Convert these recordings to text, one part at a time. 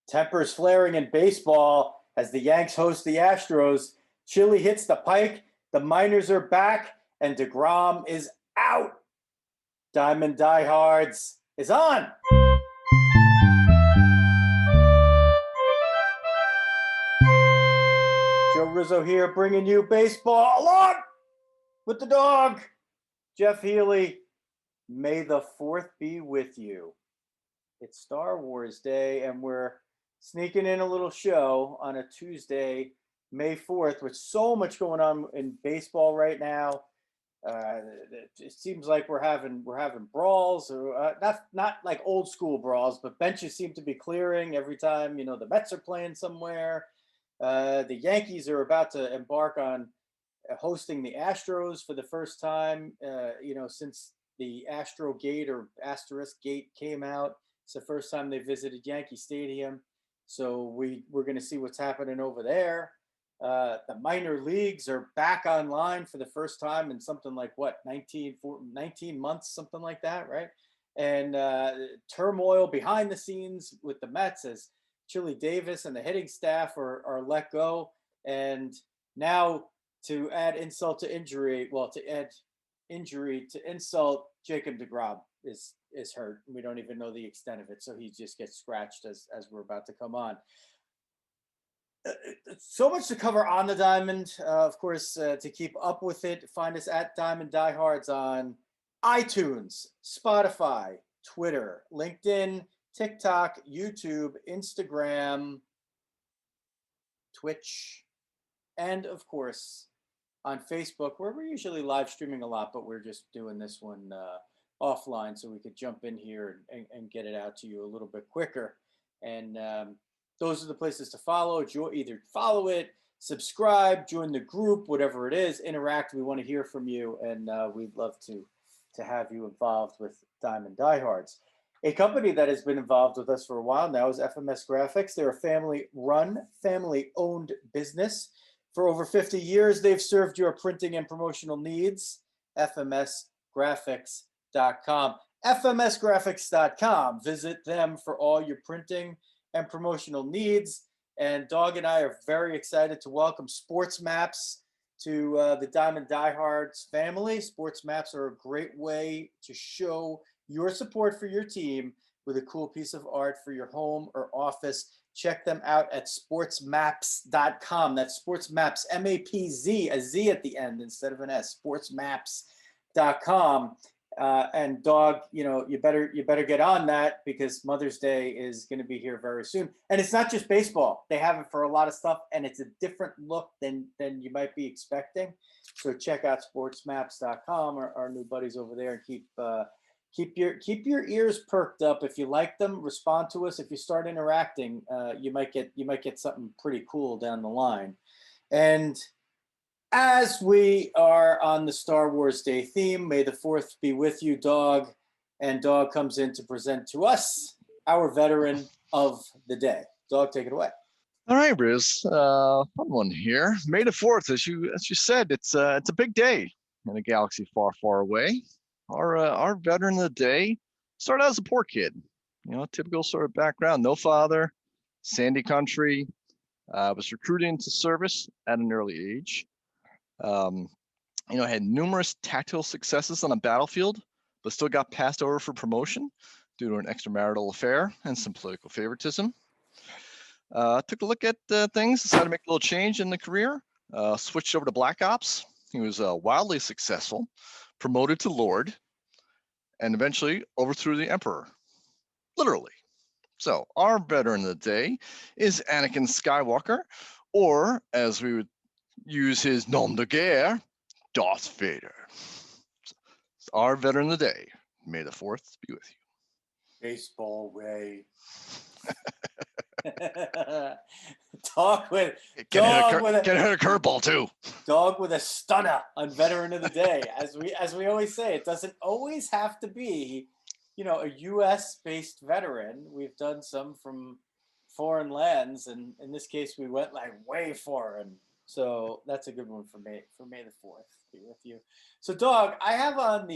Tempers flaring in baseball as the Yanks host the Astros. Chile hits the Pike. The minors are back, and deGrom is out. Diamond Diehards is on. Joe Rizzo here, bringing you baseball along with the dog, Jeff Healy. May the 4th be with you. It's Star Wars Day, and we're sneaking in a little show on a Tuesday, May 4th, with so much going on in baseball right now. It seems like we're having brawls, or not like old school brawls, but benches seem to be clearing every time the Mets are playing somewhere. The Yankees are about to embark on hosting the Astros for the first time, since the Astro Gate or Asterisk Gate came out. It's the first time they visited Yankee Stadium. So we're going to see what's happening over there. The minor leagues are back online for the first time in something like 19 months, something like that, right? And turmoil behind the scenes with the Mets as Chili Davis and the hitting staff are let go. And now, to add insult to injury, to add injury to insult, Jacob deGrom is hurt. We don't even know the extent of it, so he just gets scratched as we're about to come on. So much to cover on the Diamond. Of course, to keep up with it, find us at Diamond Diehards on iTunes, Spotify, Twitter, LinkedIn, TikTok, YouTube, Instagram, Twitch, and of course on Facebook, where we're usually live streaming a lot, but we're just doing this one offline so we could jump in here and get it out to you a little bit quicker. And those are the places to follow. Either follow it, subscribe, join the group, whatever it is, interact. We want to hear from you, and we'd love to have you involved with Diamond Diehards. A company that has been involved with us for a while now is FMS Graphics. They're a family-run, family-owned business. For over 50 years, they've served your printing and promotional needs. FMSgraphics.com. FMSgraphics.com. Visit them for all your printing and promotional needs. And Dog and I are very excited to welcome Sports Maps to the Diamond Diehards family. Sports Maps are a great way to show your support for your team with a cool piece of art for your home or office. Check them out at sportsmaps.com. That's sportsmaps, M-A-P-Z, a Z at the end instead of an S, sportsmaps.com. And Dog, you better get on that, because Mother's Day is going to be here very soon. And it's not just baseball. They have it for a lot of stuff, and it's a different look than you might be expecting. So check out sportsmaps.com, our new buddies over there, and keep your ears perked up. If you like them, respond to us. If you start interacting, you might get something pretty cool down the line. And as we are on the Star Wars Day theme, may the 4th be with you, Dog. And Dog comes in to present to us our veteran of the day. Dog, take it away. All right, Riz. Fun one here. May the 4th, as you said, it's a big day in a galaxy far, far away. Our veteran of the day started out as a poor kid, typical sort of background, no father, sandy country, was recruited into service at an early age. Had numerous tactical successes on a battlefield, but still got passed over for promotion due to an extramarital affair and some political favoritism. Took a look at things, decided to make a little change in the career, switched over to Black Ops. He was wildly successful, promoted to Lord, and eventually overthrew the Emperor, literally. So our veteran of the day is Anakin Skywalker, or as we would use his nom de guerre, Darth Vader. So our veteran of the day. May the 4th be with you. Baseball way. Dog with a curveball too. Dog with a stunner on veteran of the day. As we always say, it doesn't always have to be, a U.S. based veteran. We've done some from foreign lands, and in this case, we went like way foreign. So that's a good one for May the 4th. Be with you. So, Dog, I have on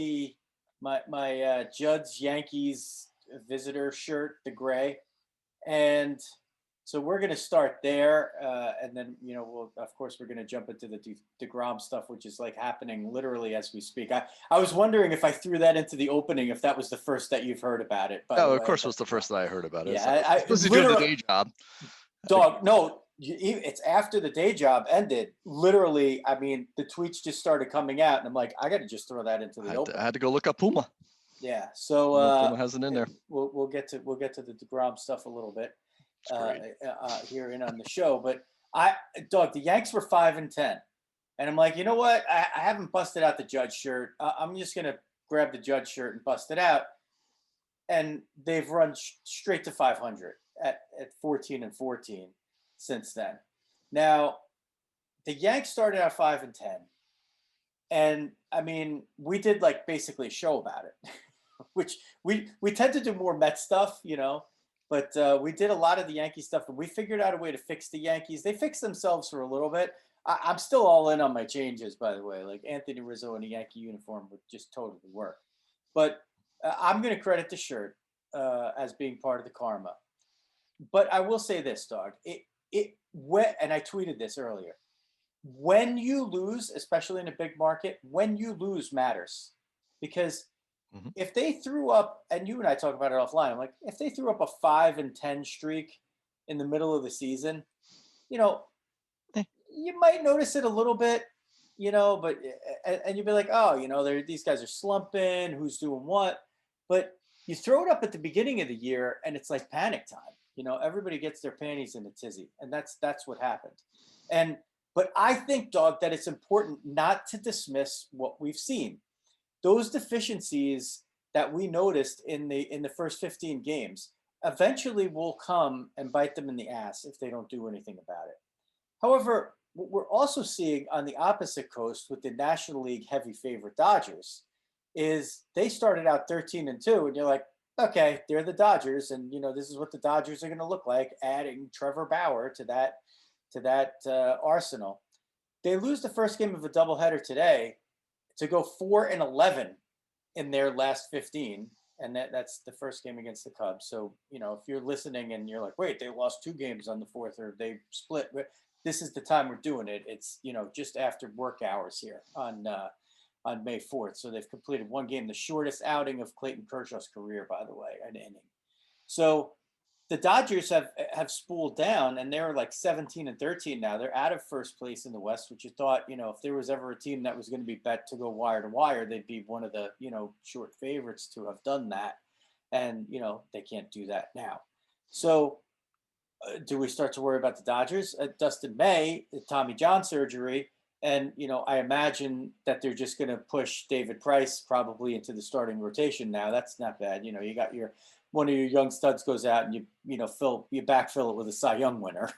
my Judd's Yankees visitor shirt, the gray, and So we're going to start there, and then we'll of course we're going to jump into the deGrom stuff, which is like happening literally as we speak. I was wondering if I threw that into the opening, if that was the first that you've heard about it. By the Oh, way, of course, it was the first that I heard about it. Yeah, I suppose you're doing the day job. Dog, no, it's after the day job ended. Literally, I mean, the tweets just started coming out, and I'm like, I got to just throw that into the open. I had to go look up Puma. Yeah, so Puma has it in there. We'll get to the deGrom stuff a little bit here in on the show. But Dog, the Yanks were 5-10, and I'm like, you know what? I haven't busted out the Judge shirt. I'm just gonna grab the Judge shirt and bust it out. And they've run straight to 500 at 14-14 since then. Now, the Yanks started out 5-10, and I mean, we did like basically a show about it, which we tend to do more Mets stuff, but we did a lot of the Yankee stuff, and we figured out a way to fix the Yankees. They fixed themselves for a little bit. I'm still all in on my changes, by the way. Like Anthony Rizzo in a Yankee uniform would just totally work. But I'm going to credit the shirt as being part of the karma. But I will say this, Dog. And I tweeted this earlier. When you lose, especially in a big market, when you lose matters. Because if they threw up, and you and I talk about it offline, like if they threw up a 5-10 streak in the middle of the season, you might notice it a little bit, but and you'd be like, oh, these guys are slumping, who's doing what? But you throw it up at the beginning of the year, and it's like panic time. Everybody gets their panties in a tizzy, and that's what happened. But I think, Dog, that it's important not to dismiss what we've seen. Those deficiencies that we noticed in the first 15 games eventually will come and bite them in the ass if they don't do anything about it. However, what we're also seeing on the opposite coast with the National League heavy favorite Dodgers is they started out 13-2, and you're like, okay, they're the Dodgers, and this is what the Dodgers are going to look like, adding Trevor Bauer to that arsenal. They lose the first game of a doubleheader today to go 4-11 in their last 15, and that's the first game against the Cubs. So if you're listening and you're like, wait, they lost 2 games on the 4th, or they split, this is the time we're doing it. It's just after work hours here on May 4th. So they've completed 1 game, the shortest outing of Clayton Kershaw's career, by the way, an inning. So the Dodgers have spooled down, and they're like 17-13 now. They're out of first place in the West, which you thought, if there was ever a team that was going to be bet to go wire to wire, they'd be one of the, short favorites to have done that. And, they can't do that now. So do we start to worry about the Dodgers? Dustin May, the Tommy John surgery. And, I imagine that they're just going to push David Price probably into the starting rotation now. That's not bad. You got one of your young studs goes out, and you backfill it with a Cy Young winner.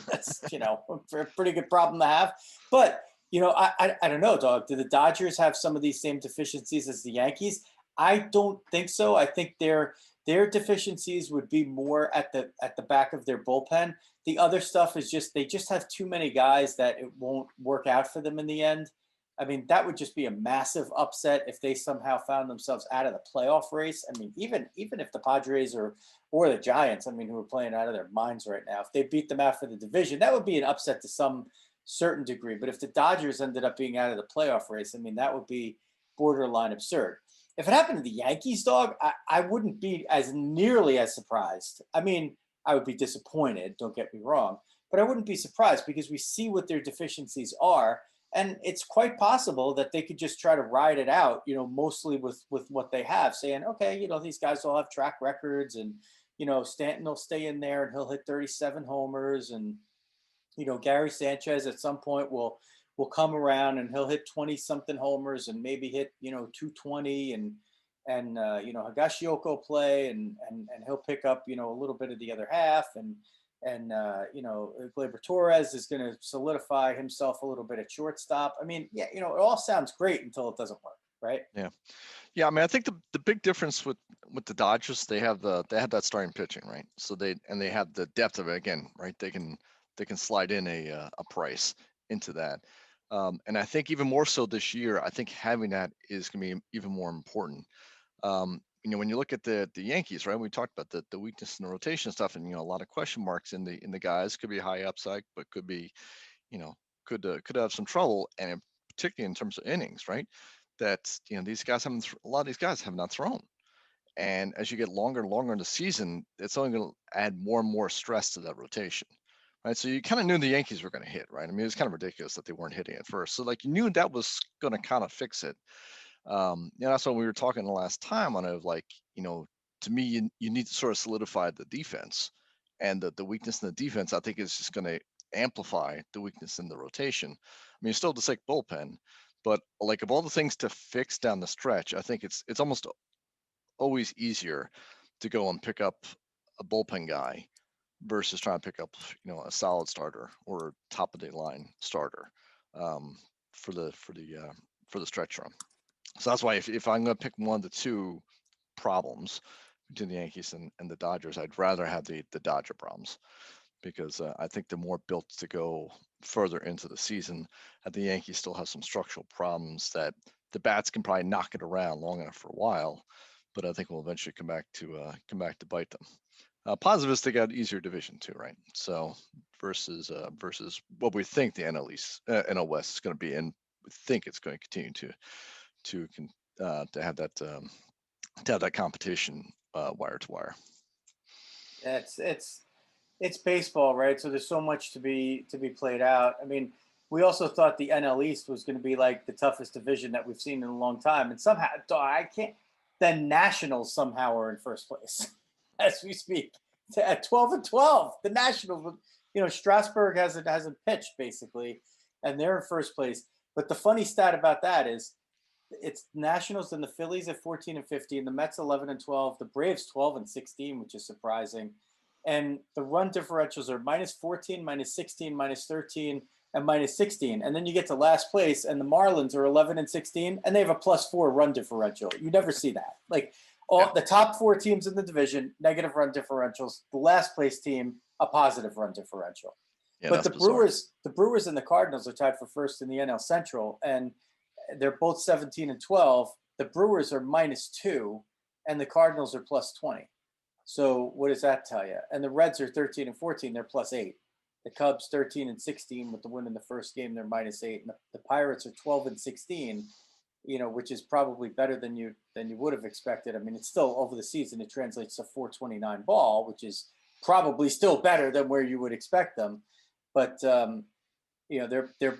That's, a pretty good problem to have. But, I don't know, Dog. Do the Dodgers have some of these same deficiencies as the Yankees? I don't think so. I think their deficiencies would be more at the back of their bullpen. The other stuff is they just have too many guys that it won't work out for them in the end. I mean, that would just be a massive upset if they somehow found themselves out of the playoff race. I mean, even if the Padres or the Giants, who are playing out of their minds right now, if they beat them out for the division, that would be an upset to some certain degree. But if the Dodgers ended up being out of the playoff race, that would be borderline absurd. If it happened to the Yankees, Dog, I wouldn't be as nearly as surprised. I would be disappointed, don't get me wrong, but I wouldn't be surprised because we see what their deficiencies are. And it's quite possible that they could just try to ride it out, mostly with what they have, saying, okay, these guys all have track records, and, Stanton will stay in there and he'll hit 37 homers. And, Gary Sanchez at some point will come around and he'll hit 20 something homers and maybe hit, 220, and Higashioka play and he'll pick up, a little bit of the other half. And Gleyber Torres is going to solidify himself a little bit at shortstop. It all sounds great until it doesn't work, right? Yeah. I think the big difference with the Dodgers, they have that starting pitching, right? So they have the depth of it again, right? They can slide in a Price into that. And I think even more so this year, I think having that is going to be even more important. when you look at the Yankees, right? We talked about the weakness in the rotation stuff, and a lot of question marks in the guys. Could be high upside, but could be, could have some trouble, and particularly in terms of innings, right? That these guys haven't. A lot of these guys have not thrown, and as you get longer and longer in the season, it's only going to add more and more stress to that rotation. Right, so you kind of knew the Yankees were going to hit, right? I mean, it was kind of ridiculous that they weren't hitting at first. So like you knew that was going to kind of fix it. That's what we were talking the last time on it. Like, to me, you need to sort of solidify the defense, and the weakness in the defense, I think, is just going to amplify the weakness in the rotation. I mean, still the sick bullpen, but like of all the things to fix down the stretch, I think it's almost always easier to go and pick up a bullpen guy versus trying to pick up, a solid starter or top of the line starter for the stretch run. So that's why if I'm going to pick one of the two problems between the Yankees and the Dodgers, I'd rather have the Dodger problems, because I think they're more built to go further into the season. The Yankees still have some structural problems that the bats can probably knock it around long enough for a while, but I think we'll eventually come back to bite them. Positive is they got easier division too, right? So versus what we think the NL West is going to be, and we think it's going to continue to have that competition wire to wire. It's baseball, right? So there's so much to be played out. I mean, we also thought the NL East was going to be like the toughest division that we've seen in a long time, and somehow the Nationals somehow are in first place as we speak at 12-12. The Nationals, Strasburg hasn't pitched basically, and they're in first place. But the funny stat about that is, it's Nationals and the Phillies at 14-15, the Mets 11-12, the Braves 12-16, which is surprising, and the run differentials are -14, -16, -13, and -16. And then you get to last place, and the Marlins are 11-16, and they have a +4 run differential. You never see that. Like the top 4 teams in the division, negative run differentials. The last place team, a positive run differential. Yeah, but the Brewers and the Cardinals are tied for first in the NL Central, and they're both 17-12. The Brewers are -2, and the Cardinals are +20. So what does that tell you? And the Reds are 13-14. They're +8. The Cubs 13-16 with the win in the first game. They're -8. And the Pirates are 12-16. Which is probably better than you would have expected. I mean, it's still over the season, it translates to 429 ball, which is probably still better than where you would expect them. But they're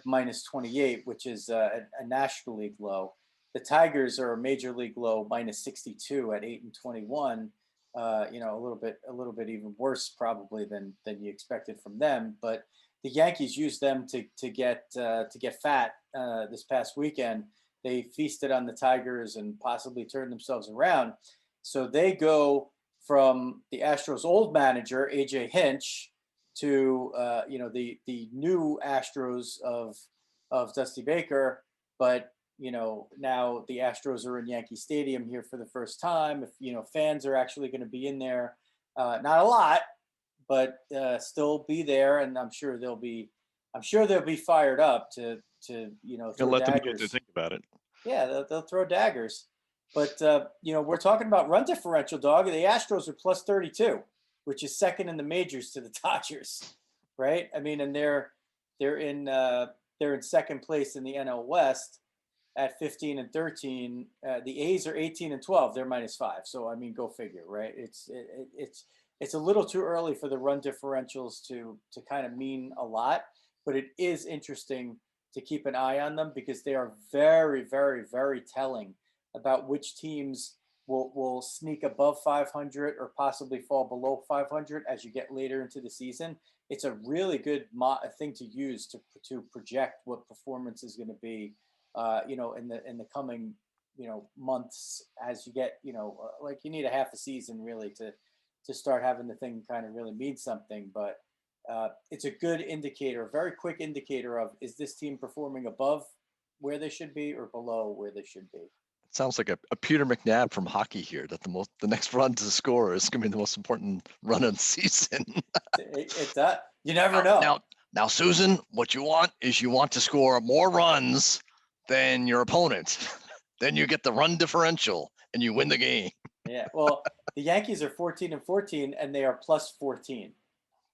-28, which is a National League low. The Tigers are a Major League low, -62 at 8-21. A little bit even worse probably than you expected from them. But the Yankees used them to get fat this past weekend. They feasted on the Tigers and possibly turned themselves around. So they go from the Astros' old manager, AJ Hinch, to the new Astros of Dusty Baker. But now the Astros are in Yankee Stadium here for the first time. If fans are actually going to be in there, not a lot, but still be there, and I'm sure they'll be fired up to throw let daggers. Them know what they think about it. Yeah, they'll throw daggers. But we're talking about run differential, dog. The Astros are +32, which is second in the majors to the Dodgers, right? I mean, and they're in second place in the NL West at 15-13. The A's are 18-12. They're -5. So I mean, go figure, right? It's a little too early for the run differentials to kind of mean a lot, but it is interesting to keep an eye on them, because they are very, very, very telling about which teams will sneak above 500 or possibly fall below 500 as you get later into the season. It's a really good thing to use to project what performance is going to be, in the coming, months, as you get, like you need a half a season really to start having the thing kind of really mean something. But it's a good indicator, a very quick indicator of, is this team performing above where they should be or below where they should be? It sounds like a Peter McNabb from hockey here, that the next run to score is going to be the most important run of the season. It's that. You never know. Now, Susan, what you want to score more runs than your opponent. Then you get the run differential and you win the game. Yeah. Well, the Yankees are 14-14, and they are plus 14.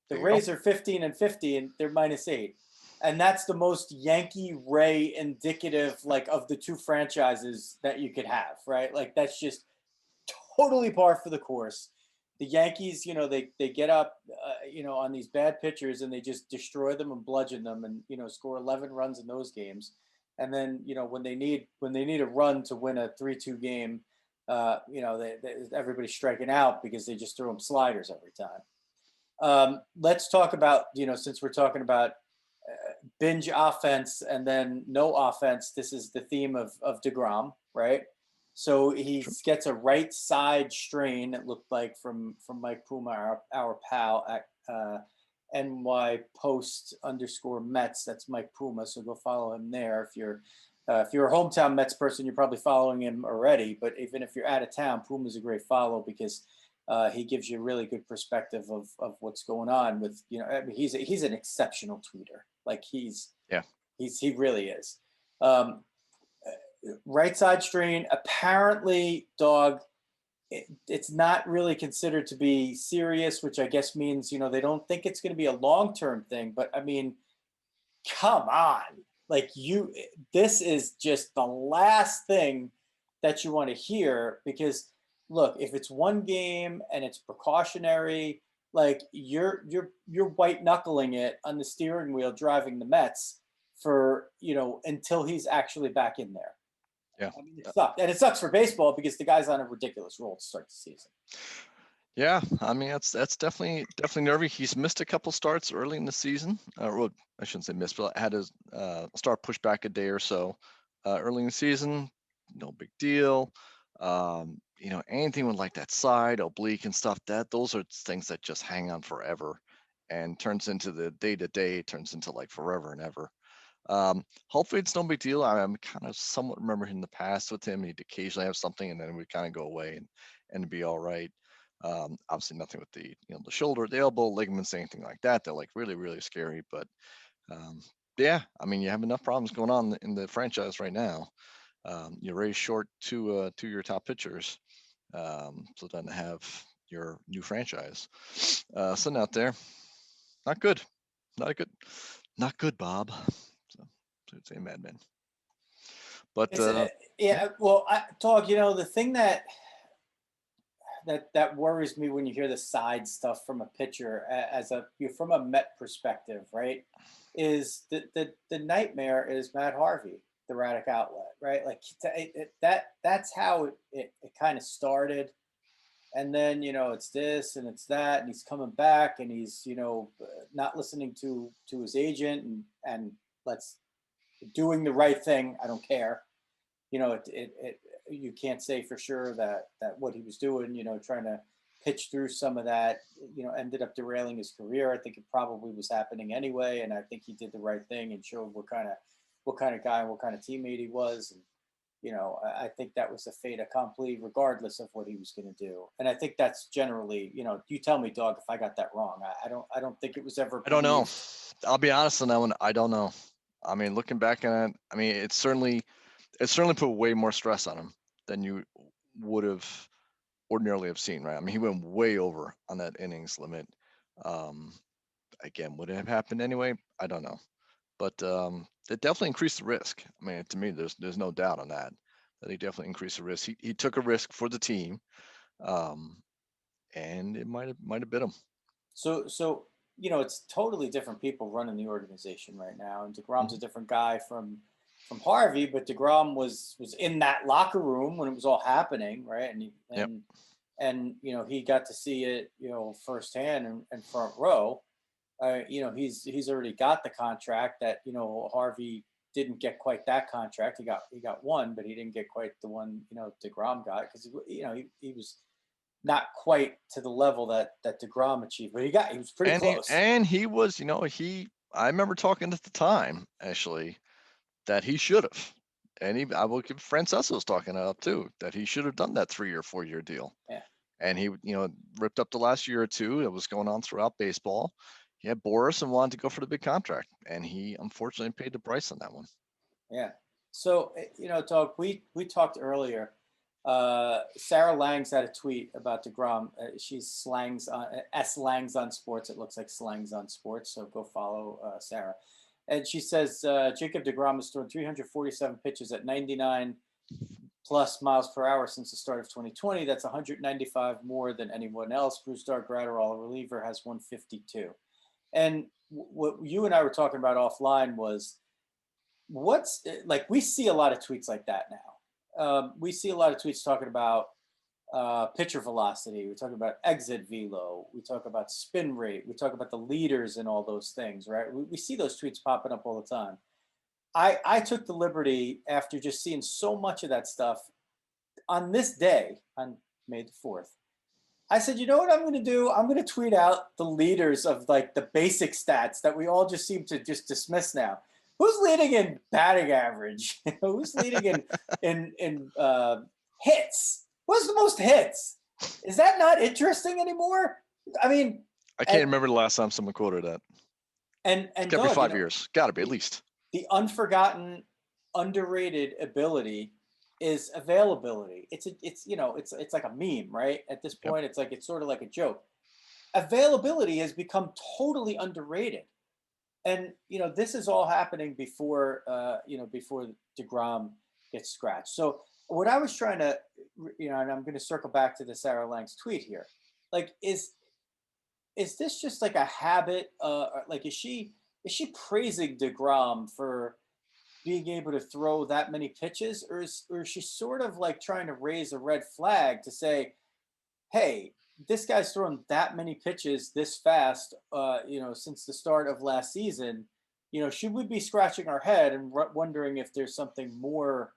The There you go. Rays are 15-15. They're -8. And that's the most Yankee Ray indicative, like, of the two franchises that you could have, right? Like, that's just totally par for the course. The Yankees, they get up, on these bad pitchers, and they just destroy them and bludgeon them, and score 11 runs in those games. And then when they need a run to win a 3-2 game, everybody's striking out because they just throw them sliders every time. Let's talk about, since we're talking about binge offense and then no offense, this is the theme of deGrom, right? So he gets a right side strain, it looked like, from Mike Puma, our pal at NY Post _ Mets. That's Mike Puma. So go follow him there. If you're a hometown Mets person, you're probably following him already. But even if you're out of town, Puma's a great follow because he gives you a really good perspective of what's going on with, I mean, he's an exceptional tweeter. Like he really is. Right side strain, apparently, Dog, it's not really considered to be serious, which I guess means, they don't think it's going to be a long-term thing. But I mean, come on. Like, this is just the last thing that you want to hear, because look, if it's one game and it's precautionary, like you're white knuckling it on the steering wheel driving the Mets for, until he's actually back in there. Yeah. I mean, it sucks. And it sucks for baseball because the guy's on a ridiculous roll to start the season. Yeah, I mean that's definitely nervy. He's missed a couple starts early in the season. Well, I shouldn't say missed, but had his start pushed back a day or so early in the season. No big deal. Anything with like that side oblique and stuff, those are things that just hang on forever, and turns into the day-to-day, turns into like forever and ever. Hopefully it's no big deal. I'm kind of somewhat remember in the past with him, he'd occasionally have something and then it would kind of go away and be all right. Obviously nothing with the the shoulder, the elbow, ligaments, anything like that. They're like really, really scary. But yeah, I mean, you have enough problems going on in the franchise right now. You're very short to your top pitchers. So then to have your new franchise sitting out there, not good, not good, Bob. So it's a madman. But yeah, well, Dog, the thing that worries me when you hear the side stuff from a pitcher from a Met perspective, right, is the nightmare is Matt Harvey, the erratic outlet, right? Like that's how it kind of started. And then it's this and it's that, and he's coming back, and he's not listening to his agent, and let's doing the right thing. I don't care. You can't say for sure that what he was doing, trying to pitch through some of that, ended up derailing his career. I think it probably was happening anyway, and I think he did the right thing and showed what kind of guy and what kind of teammate he was. And I think that was a fait accompli, regardless of what he was going to do. And I think that's generally, you tell me, Dog, if I got that wrong. I don't think it was ever. I don't know. I'll be honest on that one. I don't know. I mean, looking back at it, I mean, it certainly put way more stress on him than you would have ordinarily have seen, right? I mean, he went way over on that innings limit. Again, would it have happened anyway? I don't know. But it definitely increased the risk. I mean, to me, there's no doubt on that he definitely increased the risk. He took a risk for the team, and it might have bit him. So it's totally different people running the organization right now, and deGrom's a different guy from Harvey, but deGrom was in that locker room when it was all happening, right? And he got to see it firsthand and front row. He's already got the contract that Harvey didn't get quite that contract. He got one, but he didn't get quite the one deGrom got, because he was not quite to the level that deGrom achieved, but he was pretty close. He was, I remember talking at the time actually that he should have, and I will give Francisco was talking up too, that he should have done that 3 or 4 year deal. Yeah. And he, ripped up the last year or two. It was going on throughout baseball. He had Boris and wanted to go for the big contract, and he unfortunately paid the price on that one. Yeah. So Dog, we talked earlier Sarah Langs had a tweet about deGrom. She's slangs on Langs on sports. It looks like slangs on sports. So go follow Sarah. And she says Jacob deGrom has thrown 347 pitches at 99 plus miles per hour since the start of 2020. That's 195 more than anyone else. Riz Dawg, Gratterall, a reliever, has 152. And what you and I were talking about offline was what's like, we see a lot of tweets like that now. We see a lot of tweets talking about pitcher velocity. We talk about exit velo. We talk about spin rate. We talk about the leaders and all those things, right? We see those tweets popping up all the time. I took the liberty after just seeing so much of that stuff on this day, on May the 4th. I said, you know what I'm going to do? I'm going to tweet out the leaders of like the basic stats that we all just seem to just dismiss now. Who's leading in batting average? Who's leading in hits? What's the most hits? Is that not interesting anymore? I mean, I can't remember the last time someone quoted that. And it's got to be 5 years. Got to be at least. The unforgotten, underrated ability is availability. It's like a meme, right? At this point, it's sort of like a joke. Availability has become totally underrated. And this is all happening before before deGrom gets scratched. So what I was trying to, and I'm going to circle back to the Sarah Langs tweet here. Like, is this just like a habit? Like, is she praising deGrom for being able to throw that many pitches, or is she sort of like trying to raise a red flag to say, hey, this guy's thrown that many pitches this fast, since the start of last season, should we be scratching our head and wondering if there's something more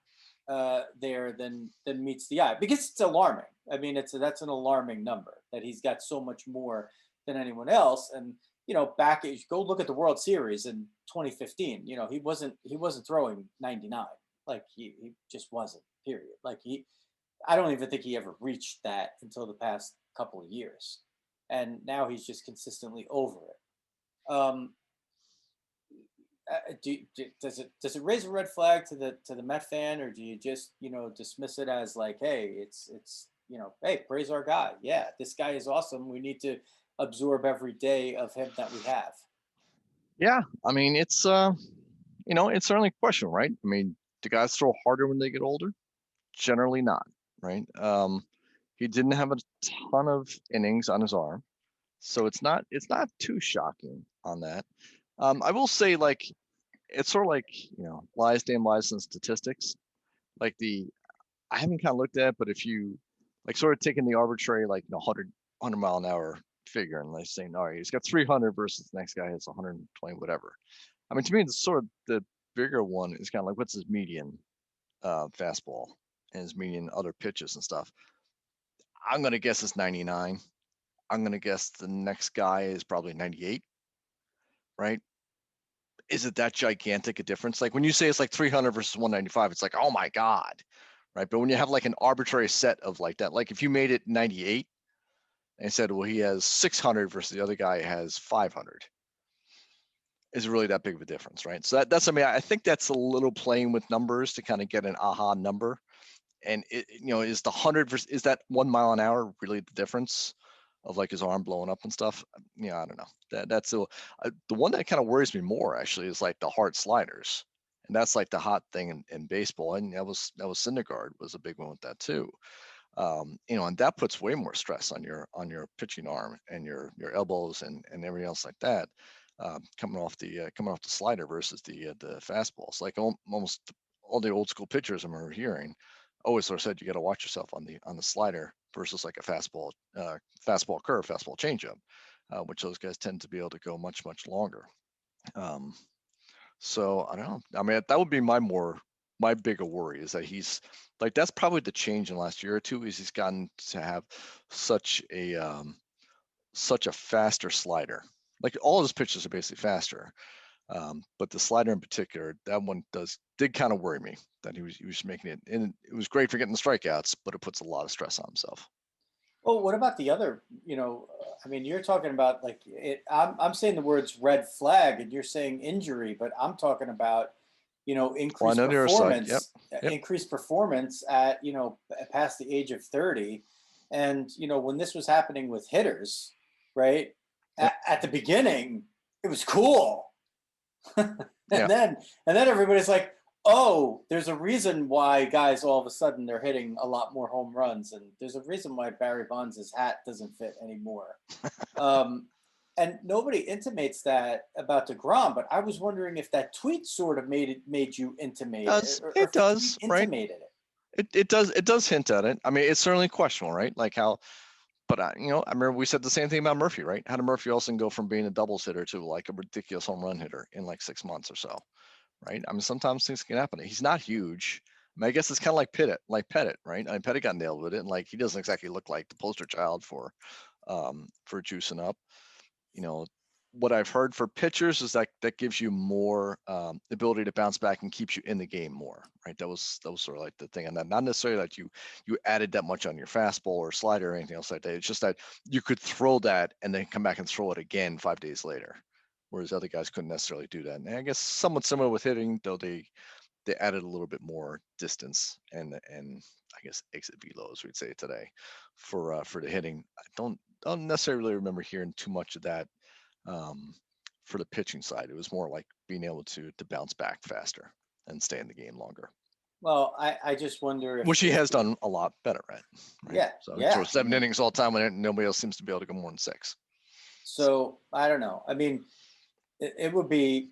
there than meets the eye? Because it's alarming. I mean, that's an alarming number that he's got so much more than anyone else. And go look at the World Series in 2015. He wasn't throwing 99. Like he just wasn't. Period. Like I don't even think he ever reached that until the past couple of years, and now he's just consistently over it. Does it raise a red flag to the Met fan, or do you just dismiss it as like, hey, it's hey, praise our guy. Yeah, this guy is awesome. We need to absorb every day of him that we have. Yeah, I mean, it's it's certainly a question, right? I mean, do guys throw harder when they get older? Generally not, right? He didn't have a ton of innings on his arm, so it's not too shocking on that. I will say, like, it's sort of like lies, damn lies, and statistics. Like I haven't kind of looked at it, but if you like sort of taking the arbitrary 100 mile an hour figure and like saying, all right, he's got 300 versus the next guy has 120, whatever. I mean, to me, it's sort of the bigger one is kind of like, what's his median fastball and his median other pitches and stuff. I'm gonna guess it's 99. I'm gonna guess the next guy is probably 98, right? Is it that gigantic a difference? Like when you say it's like 300 versus 195, it's like, oh my God, right? But when you have like an arbitrary set of like that, like if you made it 98 and said, well, he has 600 versus the other guy has 500, is it really that big of a difference, right? So that's, I mean, I think that's a little playing with numbers to kind of get an aha number. And is the 100 versus, is that 1 mile an hour really the difference of like his arm blowing up and stuff? I don't know. That's the one that kind of worries me more actually is like the hard sliders, and that's like the hot thing in baseball. And that was Syndergaard was a big one with that too. And that puts way more stress on your pitching arm and your elbows and everything else like that, coming off the slider versus the fastballs. Like almost all the old school pitchers I remember hearing always sort of said you got to watch yourself on the slider versus like a fastball curve, fastball changeup, which those guys tend to be able to go much longer. So I don't know. I mean, that would be my bigger worry is that he's like, that's probably the change in the last year or two is he's gotten to have such a faster slider. Like all his pitches are basically faster. But the slider in particular, that one did kind of worry me that he was making it, and it was great for getting the strikeouts, but it puts a lot of stress on himself. Well, what about the other? I mean, you're talking about like it. I'm saying the words red flag, and you're saying injury, but I'm talking about increased on the other side, performance, yep. increased performance at, past the age of 30. And, when this was happening with hitters, right, Yep. at the beginning, it was cool. and Yeah. then everybody's like, oh, there's a reason why guys all of a sudden they're hitting a lot more home runs, and there's a reason why Barry Bonds' hat doesn't fit anymore. And nobody intimates that about deGrom, but I was wondering if that tweet sort of made you intimate it, or It does, right? intimated it. It does hint at it. I mean, it's certainly questionable, right? Like how, but I remember we said the same thing about Murphy, right? How did Murphy Olsen go from being a doubles hitter to like a ridiculous home run hitter in like 6 months or so, right? I mean, sometimes things can happen. He's not huge. I mean, I guess it's kind of like Pettit, right? I mean, Pettit got nailed with it, and like he doesn't exactly look like the poster child for juicing up. What I've heard for pitchers is that gives you more ability to bounce back and keeps you in the game more, right? That was sort of like the thing, and that not necessarily that you added that much on your fastball or slider or anything else like that. It's just that you could throw that and then come back and throw it again 5 days later, whereas other guys couldn't necessarily do that. And I guess somewhat similar with hitting, though they added a little bit more distance and I guess exit velo, as we'd say today, for the hitting. I don't necessarily remember hearing too much of that. For the pitching side, it was more like being able to bounce back faster and stay in the game longer. Well, I just wonder if, which he has done a lot better at. Right? Yeah, so yeah. 7 innings all the time when nobody else seems to be able to go more than 6. So I don't know. I mean, it would be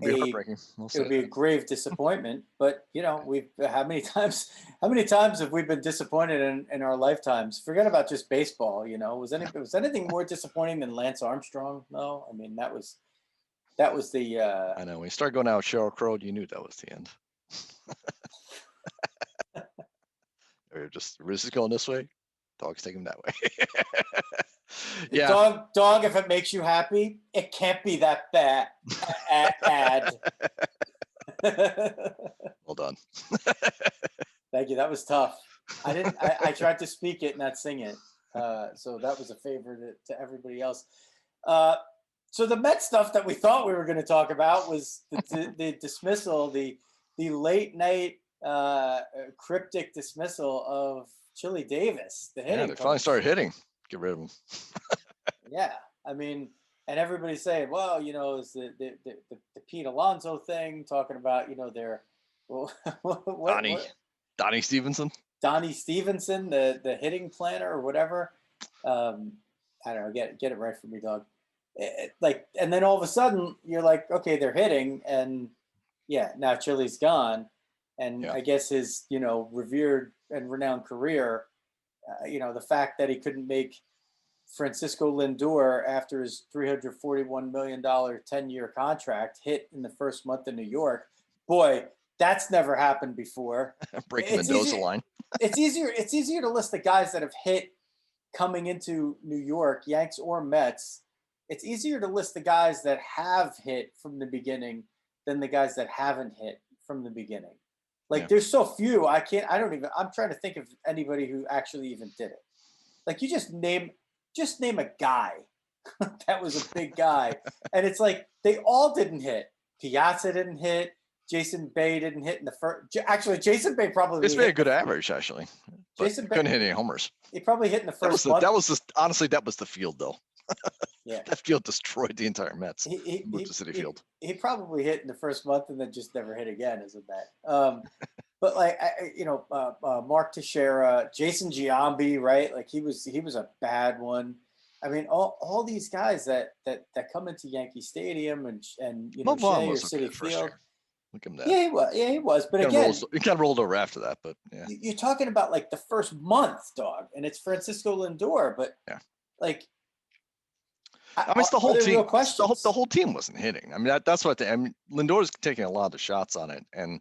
heartbreaking. It would be a grave disappointment, but we've how many times have we been disappointed in our lifetimes? Forget about just baseball. Was anything more disappointing than Lance Armstrong? No, I mean that was the. I know when you start going out with Sheryl Crow, you knew that was the end. Or just Riz is going this way, Dog's taking that way. Yeah. Dog, if it makes you happy, it can't be that bad. Ad. Well done. Thank you. That was tough. I tried to speak it, not sing it. So that was a favor to everybody else. So the Met stuff that we thought we were going to talk about was the dismissal, the late night cryptic dismissal of Chili Davis. The hitting. Yeah, they finally started hitting. Get rid of him. Yeah, I mean, and everybody's saying, well, it's the Pete Alonso thing, talking about their Donnie Stevenson. Donnie Stevenson, the hitting planner or whatever. I don't know. Get it right for me, Dog. And then all of a sudden you're like, okay, they're hitting, and yeah, now Chili's gone, and I guess his revered and renowned career, the fact that he couldn't make Francisco Lindor, after his $341 million 10-year contract, hit in the first month in New York. Boy, that's never happened before. Breaking Mendoza line. It's easier to list the guys that have hit coming into New York, Yanks or Mets. It's easier to list the guys that have hit from the beginning than the guys that haven't hit from the beginning. There's so few. I'm trying to think of anybody who actually even did it. Like, you just name a guy that was a big guy. And it's like, they all didn't hit. Piazza didn't hit. Jason Bay didn't hit in the first. Actually, Jason Bay probably. It's been a good average, actually. Jason Bay couldn't hit any homers. He probably hit in the first. Honestly, that was the field, though. Yeah. That field destroyed the entire Mets. He moved to City Field. He probably hit in the first month and then just never hit again, isn't that? But Mark Teixeira, Jason Giambi, right? Like he was a bad one. I mean, all these guys that come into Yankee Stadium and Shea or City Field. Look at that. Yeah, he was. But again, he kind of rolled over after that. But yeah, you're talking about like the first month, Dog, and it's Francisco Lindor. But yeah, I mean, it's the whole team. The whole team wasn't hitting. I mean, that's what Lindor's taking a lot of shots on it, and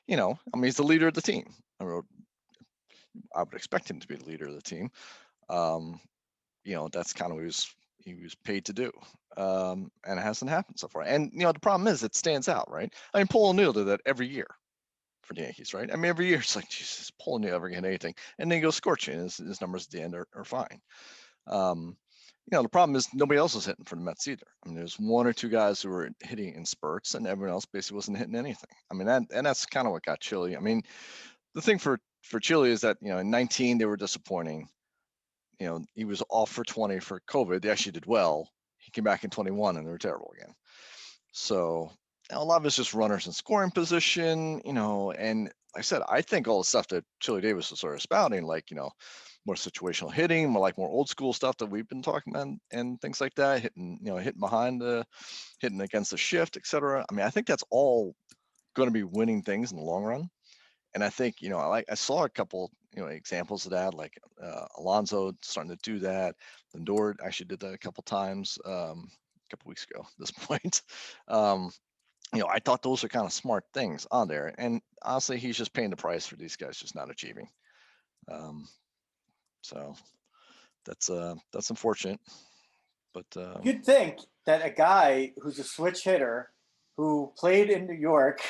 he's the leader of the team. I would expect him to be the leader of the team. That's kind of what he was paid to do, and it hasn't happened so far. And the problem is it stands out, right? I mean, Paul O'Neill did that every year for the Yankees, right? I mean, every year it's like, Jesus, Paul O'Neill ever get anything, and then he goes scorching. His numbers at the end are fine. the problem is nobody else was hitting for the Mets either. I mean, there's one or two guys who were hitting in spurts, and everyone else basically wasn't hitting anything. I mean, that's kind of what got Chile. I mean, the thing for Chile is that in 19 they were disappointing. He was off for 20 for COVID. They actually did well. He came back in 21 and they were terrible again. So a lot of it's just runners in scoring position, and like I said, I think all the stuff that Chili Davis was sort of spouting, like, more situational hitting, more old school stuff that we've been talking about and things like that, hitting behind hitting against the shift, etc. I mean, I think that's all going to be winning things in the long run. And I think, I saw a couple, examples of that, like Alonso starting to do that. Lindor actually did that a couple times, a couple weeks ago at this point. I thought those are kind of smart things on there. And honestly, he's just paying the price for these guys just not achieving. So that's unfortunate. But you'd think that a guy who's a switch hitter who played in New York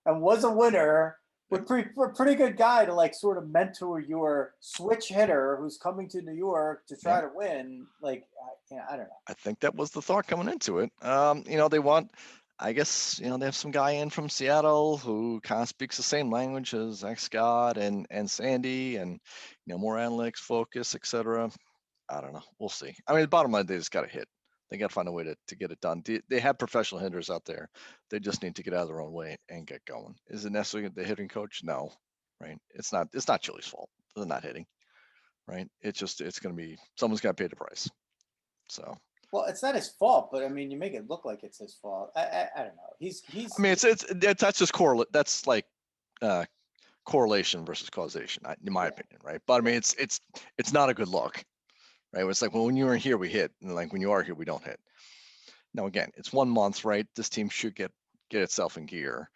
and was a winner would be a pretty good guy to sort of mentor your switch hitter who's coming to New York to try to win. I don't know. I think that was the thought coming into it. They want, I guess, they have some guy in from Seattle who kind of speaks the same language as Zach Scott and Sandy, and more analytics focus, etc. I don't know. We'll see. I mean, the bottom line, they just got to hit. They got to find a way to get it done. They have professional hitters out there. They just need to get out of their own way and get going. Is it necessarily the hitting coach? No, right? It's not Chili's fault. They're not hitting, right? It's going to be someone's got to pay the price. So. Well, it's not his fault, but I mean, you make it look like it's his fault. I don't know. He's. I mean, that's just correlate. That's like correlation versus causation, in my opinion, right? But I mean, it's not a good look. Right? It's like, well, when you are here, we hit, and when you are here, we don't hit. Now, again, it's 1 month, right? This team should get itself in gear.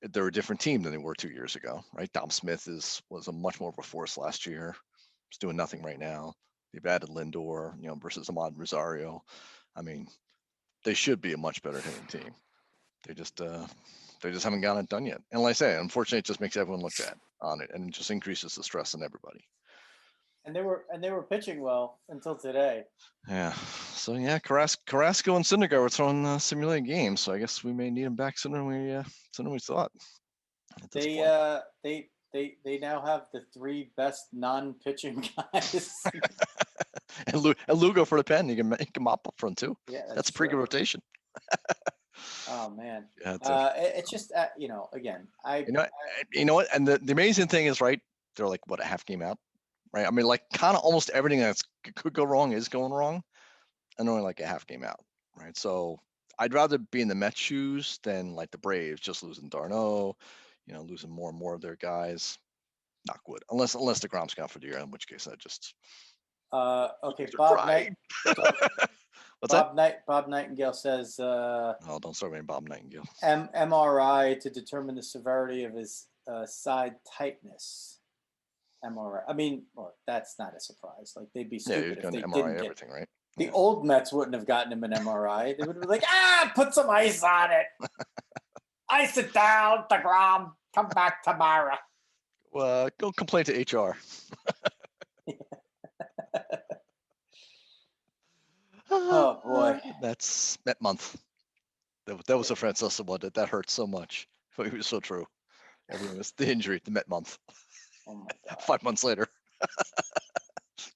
They're a different team than they were 2 years ago, right? Dom Smith was a much more of a force last year. He's doing nothing right now. They've added Lindor, versus Ahmad Rosario. I mean, they should be a much better hitting team. They just haven't gotten it done yet. And like I say, unfortunately, it just makes everyone look bad on it, and it just increases the stress on everybody. And they were pitching well until today. Yeah. So yeah, Carrasco and Syndergaard were throwing simulated games. So I guess we may need them back sooner than we thought. They now have the 3 best non-pitching guys. and Lugo for the pen. You can mop up front too. Yeah, that's a pretty good rotation. Oh man. Yeah, it's just again, you know what? And the amazing thing is, right? They're like what, a half game out. Right. I mean, kind of almost everything that could go wrong is going wrong, and only a half game out. Right. So I'd rather be in the Mets shoes than the Braves, just losing Darno, losing more and more of their guys. Not good, unless deGrom's gone for the year, in which case I just. Okay, Bob Knight. What's that? Bob Nightingale says. Oh, don't start with Bob Nightingale. MRI to determine the severity of his side tightness. MRI. I mean, well, that's not a surprise. They'd be stupid if they didn't get everything, right? The old Mets wouldn't have gotten him an MRI. They would have been like, put some ice on it. Ice it down, deGrom. Come back tomorrow. Well, go complain to HR. Oh boy, that's Met month. That was a Francisco one that hurt so much. It was so true. Everyone was the injury, the Met month. Oh my God. 5 months later,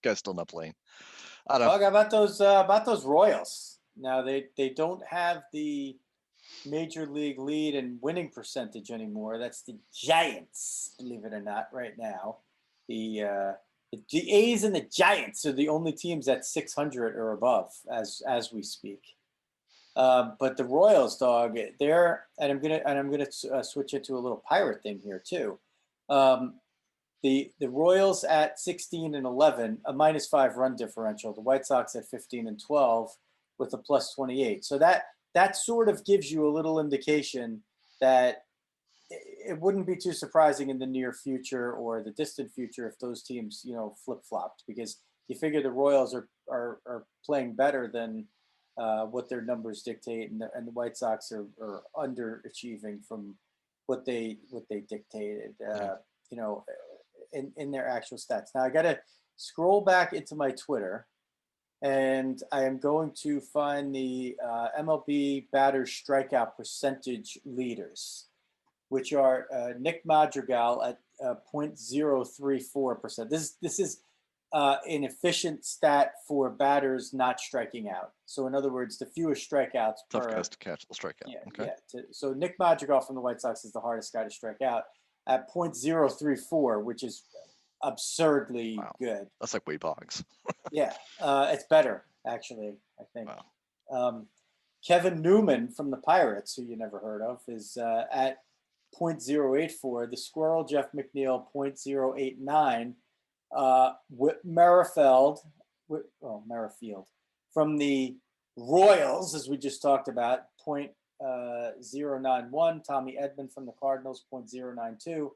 guy's still not playing. I don't know. About those Royals. Now they don't have the major league lead and winning percentage anymore. That's the Giants, believe it or not, right now. The A's and the Giants are the only teams at 600 or above as we speak. But the Royals, dog, they're and I'm gonna switch it to a little pirate thing here too. The Royals at 16-11, a -5 run differential. The White Sox at 15-12 with a +28. So that sort of gives you a little indication that it wouldn't be too surprising in the near future or the distant future if those teams, flip-flopped, because you figure the Royals are playing better than what their numbers dictate, and the White Sox are underachieving from what they dictated. In their actual stats. Now I got to scroll back into my Twitter and I am going to find the MLB batter strikeout percentage leaders, which are Nick Madrigal at 0.034%. This is an efficient stat for batters not striking out. So in other words, the fewest strikeouts Tough per. guys to catch the strikeout. Yeah, Okay. yeah. So Nick Madrigal from the White Sox is the hardest guy to strike out at 0.034, which is absurdly good. That's like Wade Boggs. Yeah, it's better actually, I think. Wow. Kevin Newman from the Pirates, who you never heard of, is at 0.084. The Squirrel, Jeff McNeil, 0.089. Merrifield from the Royals, as we just talked about, 0.091. Tommy Edman from the Cardinals, 0.092.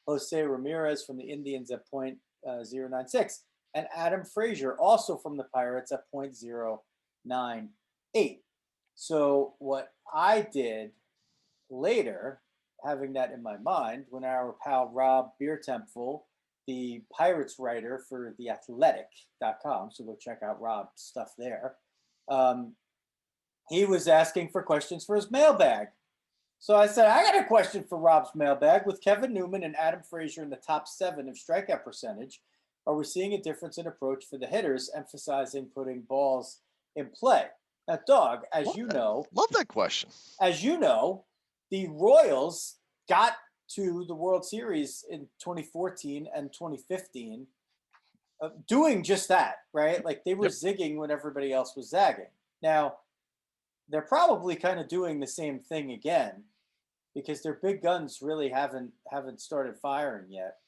Jose Ramirez from the Indians at 0.096. And Adam Frazier, also from the Pirates, at 0.098. So what I did later, having that in my mind, when our pal Rob Biertempfel, the Pirates writer for theathletic.com, so go check out Rob's stuff there, he was asking for questions for his mailbag. So I said, I got a question for Rob's mailbag. With Kevin Newman and Adam Frazier in the top 7 of strikeout percentage, are we seeing a difference in approach for the hitters, emphasizing putting balls in play? Now, Dawg, as you know, love that question. As you know, the Royals got to the World Series in 2014 and 2015 doing just that, right? Like they were zigging when everybody else was zagging. Now, they're probably kind of doing the same thing again because their big guns really haven't started firing yet.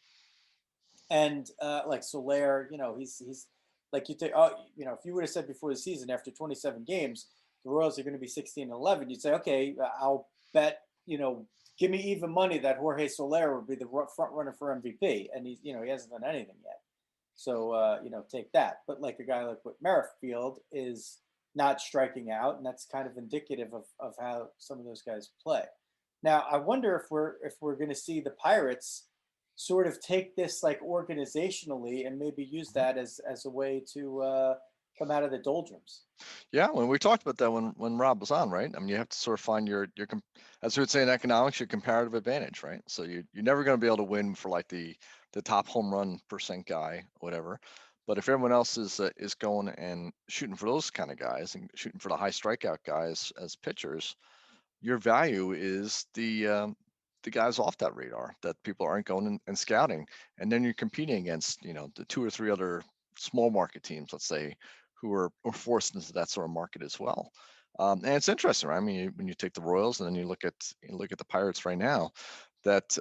And like Soler, he's like you take, if you would have said before the season after 27 games, the Royals are going to be 16-11, you'd say, okay, I'll bet, give me even money that Jorge Soler would be the front runner for MVP, and he hasn't done anything yet. So take that. But like a guy like Merrifield is not striking out, and that's kind of indicative of how some of those guys play. Now, I wonder if we're going to see the Pirates sort of take this like organizationally and maybe use that as a way to come out of the doldrums. Yeah, when we talked about that when Rob was on, right? I mean, you have to sort of find your as we would say in economics, your comparative advantage, right? So you're never going to be able to win for like the top home run percent guy, whatever. But if everyone else is going and shooting for those kind of guys and shooting for the high strikeout guys as pitchers, your value is the guys off that radar that people aren't going and scouting, and then you're competing against the 2 or 3 other small market teams, let's say, who are forced into that sort of market as well. And it's interesting, right? I mean, when you take the Royals and then you look at the Pirates right now, that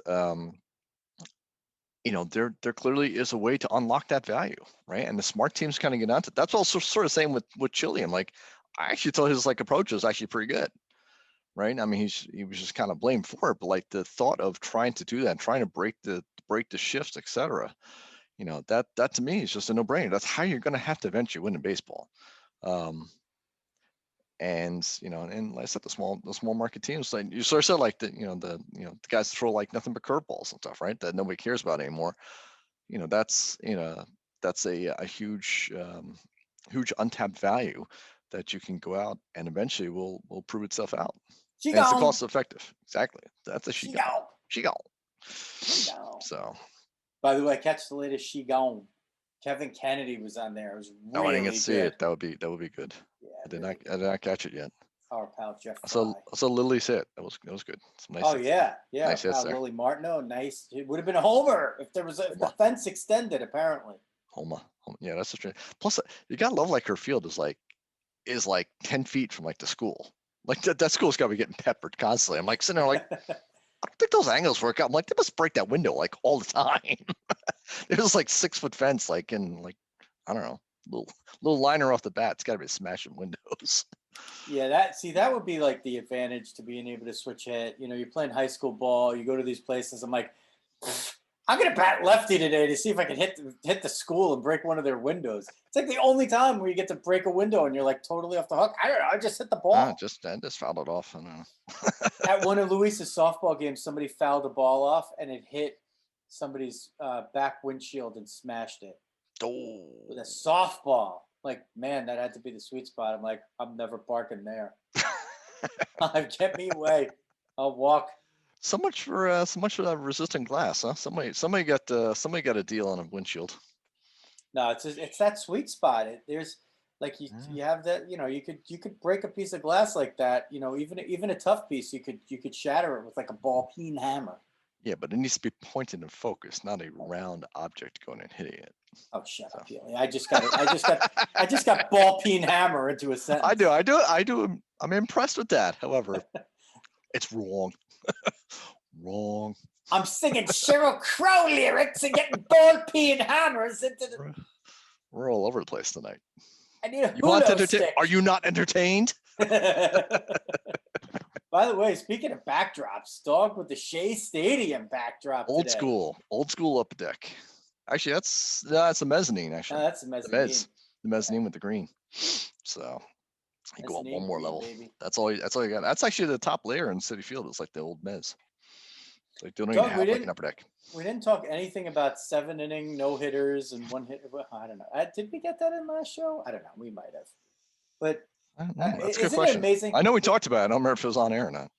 there clearly is a way to unlock that value, right? And the smart teams kind of get onto it. That's also sort of same with Chile. I'm like, I actually thought his approach was actually pretty good, right? I mean, he was just kind of blamed for it, but like the thought of trying to do that, trying to break the shifts, etc. That to me is just a no-brainer. That's how you're going to have to eventually win in baseball. And like I said, the small market teams, like you sort of said, like the guys throw like nothing but curveballs and stuff, right? That nobody cares about anymore. That's a huge untapped value that you can go out and eventually will prove itself out. And it's cost effective. Exactly. That's a she gone. So. By the way, catch the latest she gone. Kevin Kennedy was on there. It was really I didn't get to see it. That would be good. Yeah, I did not catch it yet. Our pal Jeff. I saw Lily's hit. That was good. Some nice hits. Yeah. Nice hits there. Lily Martineau, nice. It would have been a homer if there was the fence extended. Apparently. Homer. Yeah, that's a strange. Plus, you gotta love like her field is like 10 feet from like the school. Like that school's got to be getting peppered constantly. I'm like sitting there like. I don't think those angles work out. I'm like, they must break that window like all the time. There's like 6-foot fence, like in like, I don't know, little liner off the bat. It's got to be smashing windows. Yeah, that would be like the advantage to being able to switch hit. You're playing high school ball. You go to these places. I'm like, I'm gonna bat lefty today to see if I can hit the school and break one of their windows. It's like the only time where you get to break a window and you're like totally off the hook. I don't know. I just hit the ball. I just fouled it off. I don't know. At one of Luis's softball games, somebody fouled the ball off and it hit somebody's back windshield and smashed it. Oh. With a softball. Like, man, that had to be the sweet spot. I'm like, I'm never parking there. Get me away. I'll walk. So much for that resistant glass, huh? Somebody got a deal on a windshield. No, it's that sweet spot. There's like you have that, you could break a piece of glass like that, even a tough piece, you could shatter it with like a ball peen hammer. Yeah, but it needs to be pointed and focused, not a round object going and hitting it. Oh, shut up, Healy. I just got ball peen hammer into a sentence. I do. I'm impressed with that. However, it's wrong. Wrong. I'm singing Sheryl Crow lyrics and getting ball peen hammers into the. We're all over the place tonight. I need a hula stick. Are you not entertained? By the way, speaking of backdrops, Dog with the Shea Stadium backdrop. Old school up deck. Actually, that's a mezzanine. Actually, that's a mezzanine. The mezzanine with the green. So you go up one more level. Baby. That's all you got. That's actually the top layer in City Field. It's like the old mezz. Like they don't even have like an upper deck. We didn't talk anything about 7-inning no hitters and one hit. I don't know. Did we get that in last show? I don't know. We might have. But that's a good question. It amazing? I know we talked about it. I don't remember if it was on air or not.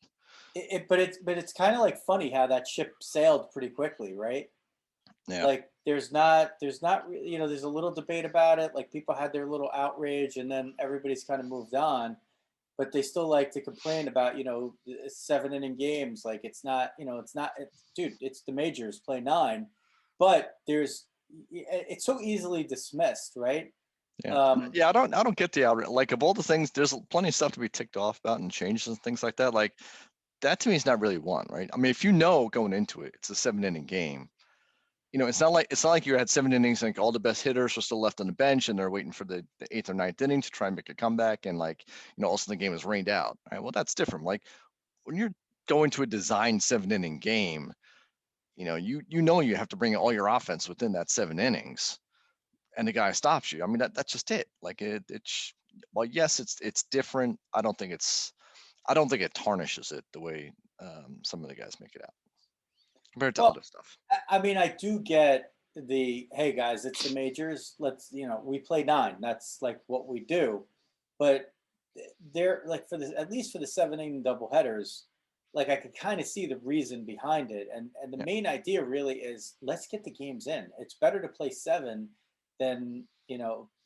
But it's kind of like funny how that ship sailed pretty quickly, right? Yeah. Like there's not really, there's a little debate about it. Like people had their little outrage, and then everybody's kind of moved on. But they still like to complain about, 7-inning games. Like it's not, dude, it's the majors, play 9. But it's so easily dismissed, right? Yeah. I don't get the outrage. Like of all the things, there's plenty of stuff to be ticked off about and changes and things like that. Like that to me is not really one, right? I mean, if going into it, it's a 7-inning game. It's not like you had 7 innings and like all the best hitters were still left on the bench and they're waiting for the 8th or 9th inning to try and make a comeback and also the game is rained out. Right? Well, that's different. Like when you're going to a designed 7-inning game, you have to bring all your offense within that 7 innings, and the guy stops you. I mean that's just it. Like well, yes, it's different. I don't think it tarnishes it the way some of the guys make it out. Compared to other stuff. I mean, I do get hey guys, it's the majors. Let's, we play 9. That's like what we do. But they're like at least for the 7-inning doubleheaders, like I could kind of see the reason behind it. And the main idea really is let's get the games in. It's better to play 7 than,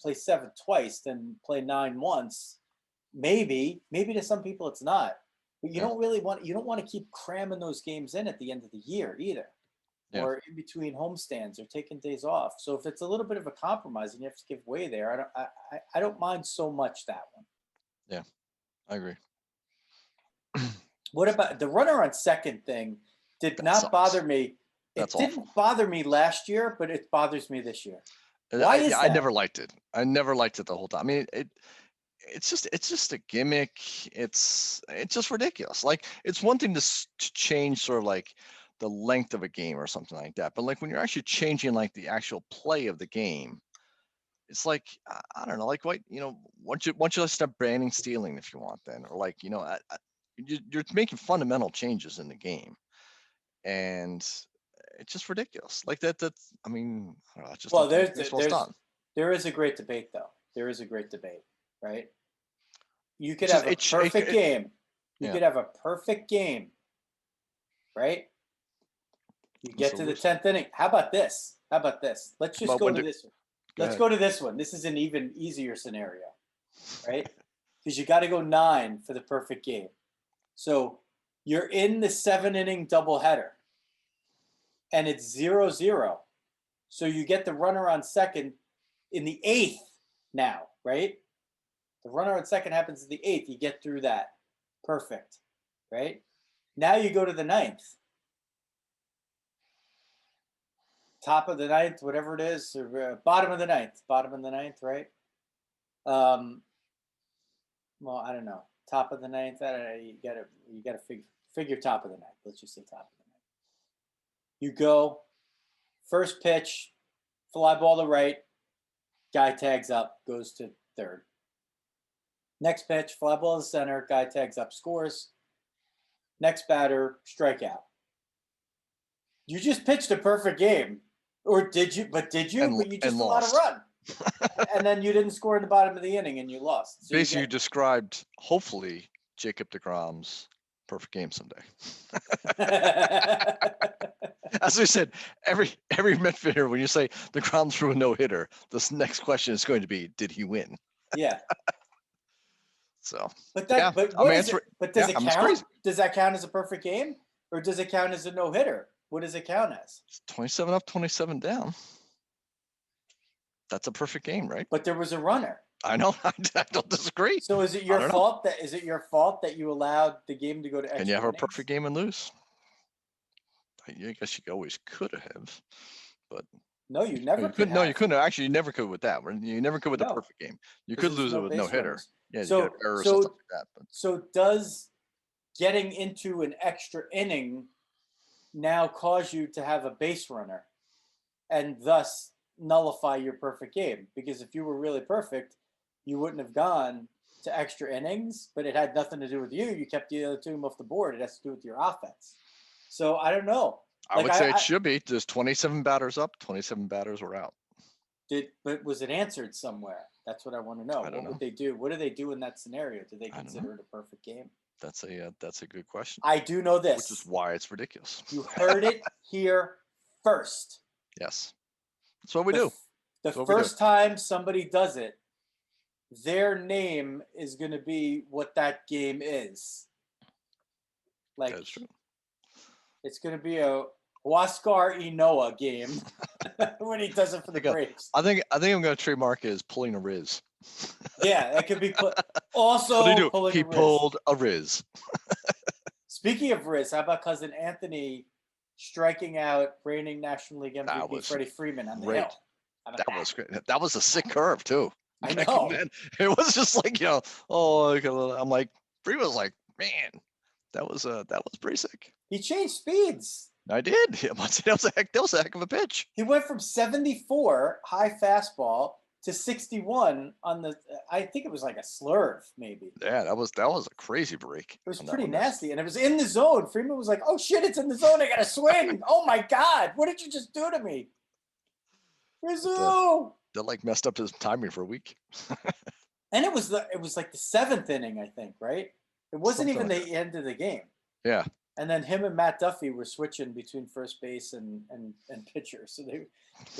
play 7 twice than play 9 once. Maybe to some people it's not. But you don't want to keep cramming those games in at the end of the year either, or in between homestands or taking days off. So if it's a little bit of a compromise and you have to give way there, I don't mind so much that one. Yeah, I agree. What about the runner on second thing? Did not bother me. It didn't bother me last year, but it bothers me this year. Why is that? I never liked it. I never liked it the whole time. I mean, it's just a gimmick. It's just ridiculous. Like it's one thing to change sort of like the length of a game or something like that, but like when you're actually changing like the actual play of the game, it's like I don't know, like what once you stop banning stealing if you want, then, or like you're making fundamental changes in the game, and it's just ridiculous. Like that's I mean, I don't know, it's just there is a great debate though. There is a great debate. Right? You could have a perfect game. You could have a perfect game. Right? You get to the 10th inning. How about this? Let's just go to this one. Let's go to this one. This is an even easier scenario. Right? Because you got to go 9 for the perfect game. So you're in the 7-inning doubleheader. And it's 0-0. So you get the runner on second in the 8th now, right? The runner on second happens in the 8th. You get through that. Perfect. Right? Now you go to the 9th. Top of the 9th, whatever it is, or bottom of the 9th. Bottom of the 9th, right? Well, I don't know. Top of the 9th. You gotta figure top of the 9th. Let's just say top of the 9th. You go. First pitch, fly ball to right. Guy tags up, goes to third. Next pitch, fly ball to center, guy tags up, scores. Next batter, strikeout. You just pitched a perfect game. Or did you? But you just allowed a run. And then you didn't score in the bottom of the inning and you lost. So Basically, you described, hopefully, Jacob deGrom's perfect game someday. As we said, every Met hitter, when you say deGrom threw a no-hitter, this next question is going to be, did he win? Yeah. So, but that, yeah, but I what mean, is it? But does it it's count? crazy. Does that count as a perfect game, or does it count as a no hitter? What does it count as? It's 27 up, 27 down. That's a perfect game, right? But there was a runner. I know. I don't disagree. So is it your fault that you allowed the game to go to extra Can you have a innings? perfect game and lose? I guess you always could have, but no, you never could. No, you couldn't. Actually, you never could with that. You never could with the perfect game. You could lose it with no hitter. Yeah, you get errors and stuff like that. But. So does getting into an extra inning now cause you to have a base runner, and thus nullify your perfect game? Because if you were really perfect, you wouldn't have gone to extra innings, but it had nothing to do with you. You kept the other team off the board. It has to do with your offense. So I don't know. I would say it should be. There's 27 batters up, 27 batters were out. But was it answered somewhere? That's what I want to know. What would they do? What do they do in that scenario? Do they consider it a perfect game? That's a good question. I do know this. Which is why it's ridiculous. You heard it here first. Yes. That's what we do. The first time somebody does it, their name is going to be what that game is. Like, that's true. It's going to be a Huascar Inoa game when he does it for the Braves. I think I'm going to trademark it as pulling a Riz. Yeah, that could be also pulling he a Riz. Pulled a Riz. Speaking of Riz, how about cousin Anthony striking out reigning National League MVP Freddie Freeman on the hill? That was great. That was a sick curve too. I know. It was just like, I'm like, Freeman was like, man, that was pretty sick. He changed speeds. I did. That was a heck of a pitch. He went from 74 high fastball to 61 on the. I think it was like a slurve, maybe. Yeah, that was a crazy break. It was pretty nasty, and it was in the zone. Freeman was like, "Oh shit, it's in the zone. I got to swing. Oh my god, what did you just do to me, Rizzo?" That like messed up his timing for a week. And it was like the 7th inning, I think, right? It wasn't even the end of the game. Yeah. And then him and Matt Duffy were switching between first base and pitcher, so they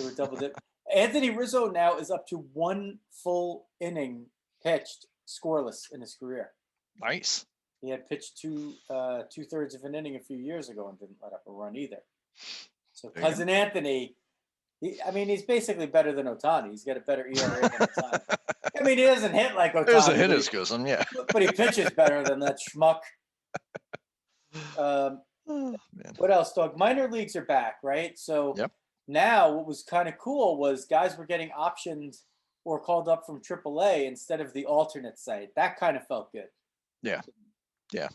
were double dip. Anthony Rizzo now is up to 1 full inning pitched scoreless in his career. Nice. He had pitched 2/3 of an inning a few years ago and didn't let up a run either. So cousin Anthony, he's basically better than Ohtani. He's got a better ERA than Ohtani. I mean, he doesn't hit like Ohtani. He doesn't hit as good as him, yeah. But he pitches better than that schmuck. What else, Dog? Minor leagues are back, right? So now what was kind of cool was guys were getting optioned or called up from AAA instead of the alternate site. That kind of felt good. Yeah. I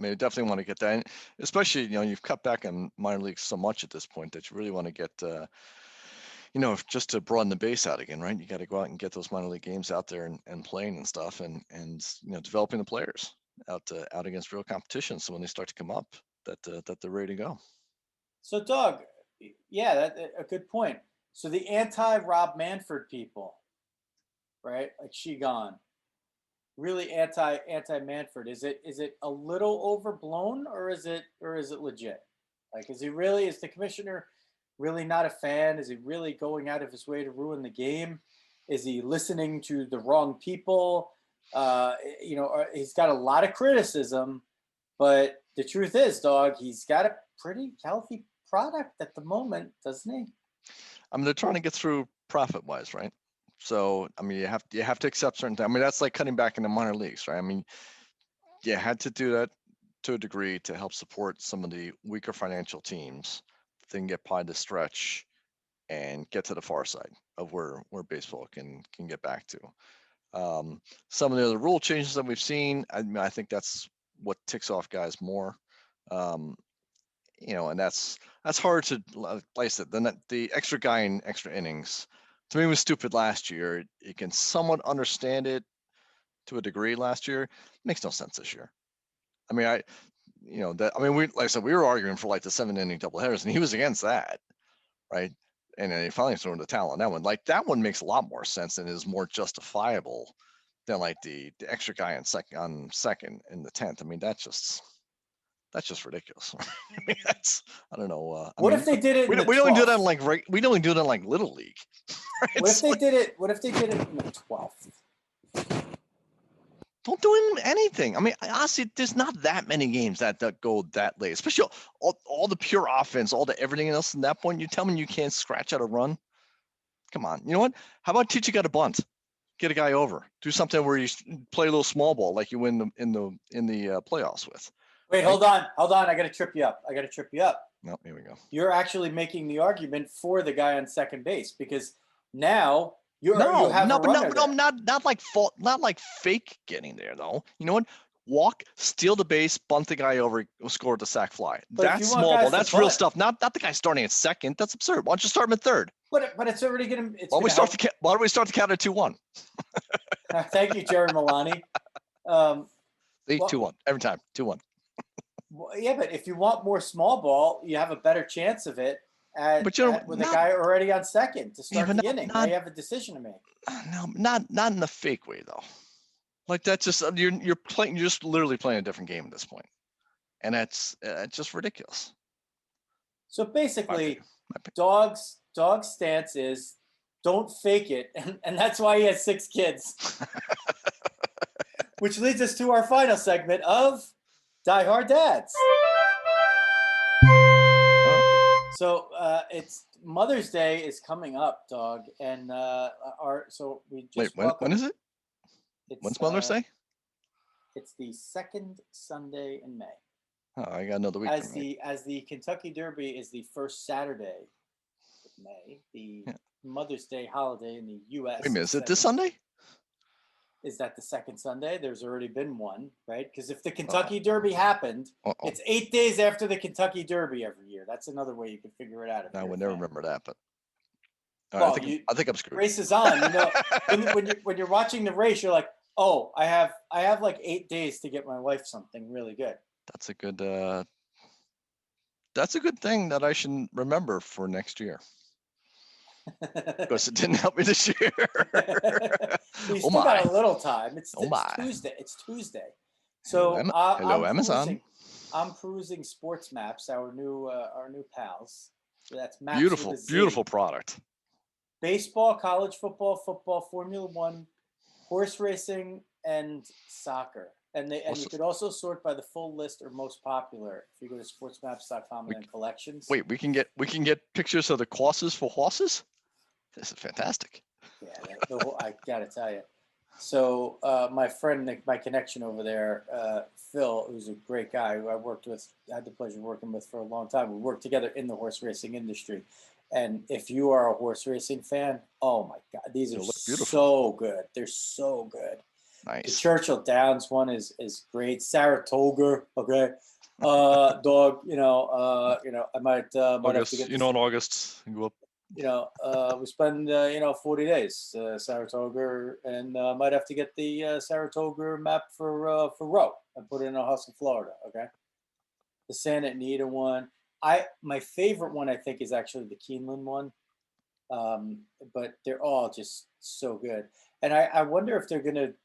mean, I definitely want to get that. And especially, you've cut back on minor leagues so much at this point that you really want to get, just to broaden the base out again, right? You got to go out and get those minor league games out there and playing and stuff, and developing the players out against real competition. So when they start to come up, that they're ready to go. So, Doug, yeah, that's a good point. So the anti-Rob Manfred people, right? Like Shigan, really anti-Manfred. Is it a little overblown, or is it legit? Like, is the commissioner really not a fan? Is he really going out of his way to ruin the game? Is he listening to the wrong people? He's got a lot of criticism, but the truth is, Dog, he's got a pretty healthy product at the moment, doesn't he? I mean, they're trying to get through profit-wise, right? So, I mean, you have to accept certain things. I mean, that's like cutting back in the minor leagues, right? I mean, you had to do that to a degree to help support some of the weaker financial teams that can get by the stretch and get to the far side of where baseball can get back to. Some of the other rule changes that we've seen, I think that's what ticks off guys more. And that's hard to, like I said, the extra guy in extra innings, to me, was stupid last year. You can somewhat understand it to a degree last year. It makes no sense this year. I mean, we, like I said, we were arguing for like the 7-inning doubleheaders, and he was against that, right? And then he finally threw in the towel on that one. Like that one makes a lot more sense and is more justifiable than like the extra guy on second in the 10th. I mean, that's just ridiculous. I mean, I don't know. What if they did it in the we don't do that in 12th? like we don't do that in like Little League. Right? What if they did it? What if they did it in the 12th? Don't do anything. I mean, honestly, there's not that many games that go that late, especially all the pure offense, all the everything else. At that point, you tell me you can't scratch out a run. Come on, you know what? How about teach a guy to bunt? Get a guy over. Do something where you play a little small ball like you win in the playoffs with. Wait, hold on. I got to trip you up. No, here we go. You're actually making the argument for the guy on second base because now you have a runner there. not like fake getting there though. You know what? Walk, steal the base, bunt the guy over, score the sack fly. That's small ball. That's real stuff. Not the guy starting at second. That's absurd. Why don't you start him at third? But it's already gonna. Why don't we start the count at 2-1? Thank you, Jerry Milani. 2-1 every time. 2-1. Well, yeah, but if you want more small ball, you have a better chance of it with the guy already on second to start the inning. Now you have a decision to make. No, not in the fake way though. Like that's just you're just literally playing a different game at this point, and that's just ridiculous. So basically, Dog's stance is don't fake it, and that's why he has 6 kids. Which leads us to our final segment of Die Hard Dads. So it's Mother's Day is coming up, Dog, and we just when is it? When's Mother's Day? It's the second Sunday in May. Oh, I got another week. As the Kentucky Derby is the first Saturday of May, the Mother's Day holiday in the U.S. Wait a minute, is it this Sunday? Is that the second Sunday? There's already been one, right? Because if the Kentucky Derby happened, it's 8 days after the Kentucky Derby every year. That's another way you could figure it out. I would never remember that, but well, I think I'm screwed. Race is on. You know, when you're watching the race, you're like, oh, I have like 8 days to get my wife something really good. That's a good thing that I should remember for next year. Because it didn't help me this year. We still got a little time. It's Tuesday. It's Tuesday. So hello, Amazon. I'm perusing Sports Maps, our new pals. So that's Maps beautiful product. Baseball, college football, Formula One, horse racing, and soccer. And you could also sort by the full list or most popular if you go to sportsmaps.com and then collections. Wait, we can get pictures of the courses for horses? This is fantastic. Yeah, I gotta tell you. So my friend, my connection over there, Phil, who's a great guy who I had the pleasure of working with for a long time. We worked together in the horse racing industry. And if you are a horse racing fan, oh my God, these are so good. They're so good. Nice. The Churchill Downs one is great. Saratoga, okay. Dog, I might have to get in August, go up. We spend 40 days Saratoga, and might have to get the Saratoga map for Roe and put it in a house in Florida. Okay. The Santa Anita one. My favorite one I think is actually the Keeneland one, but they're all just so good. And I wonder if they're gonna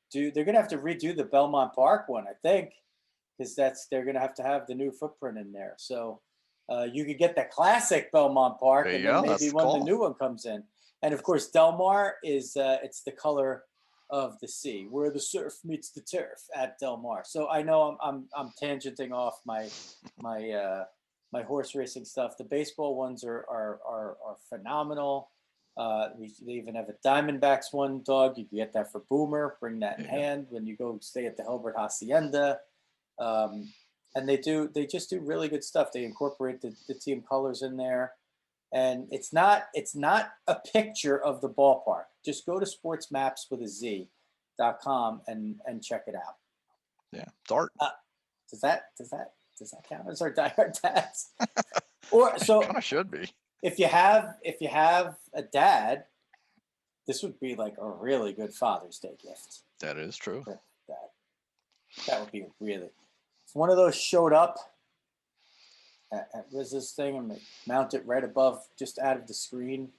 have to redo the Belmont Park one. I think because they're gonna have to have the new footprint in there. So you could get the classic Belmont Park, and then maybe when the new one comes in. And of course, Del Mar is it's the color of the sea, where the surf meets the turf at Del Mar. So I know I'm tangenting off my horse racing stuff. The baseball ones are phenomenal. They even have a Diamondbacks one, Dog. You can get that for Boomer. Bring that in hand when you go stay at the Hilbert Hacienda. And they just do really good stuff. They incorporate the team colors in there. And it's not a picture of the ballpark. Just go to sportsmaps.com and check it out. Yeah, it's art. Does that count as our Die Hard Dads? Or so kind of should be. If you have a dad, this would be like a really good Father's Day gift. That is true. That would be really. If one of those showed up at Riz's thing and mount it right above, just out of the screen,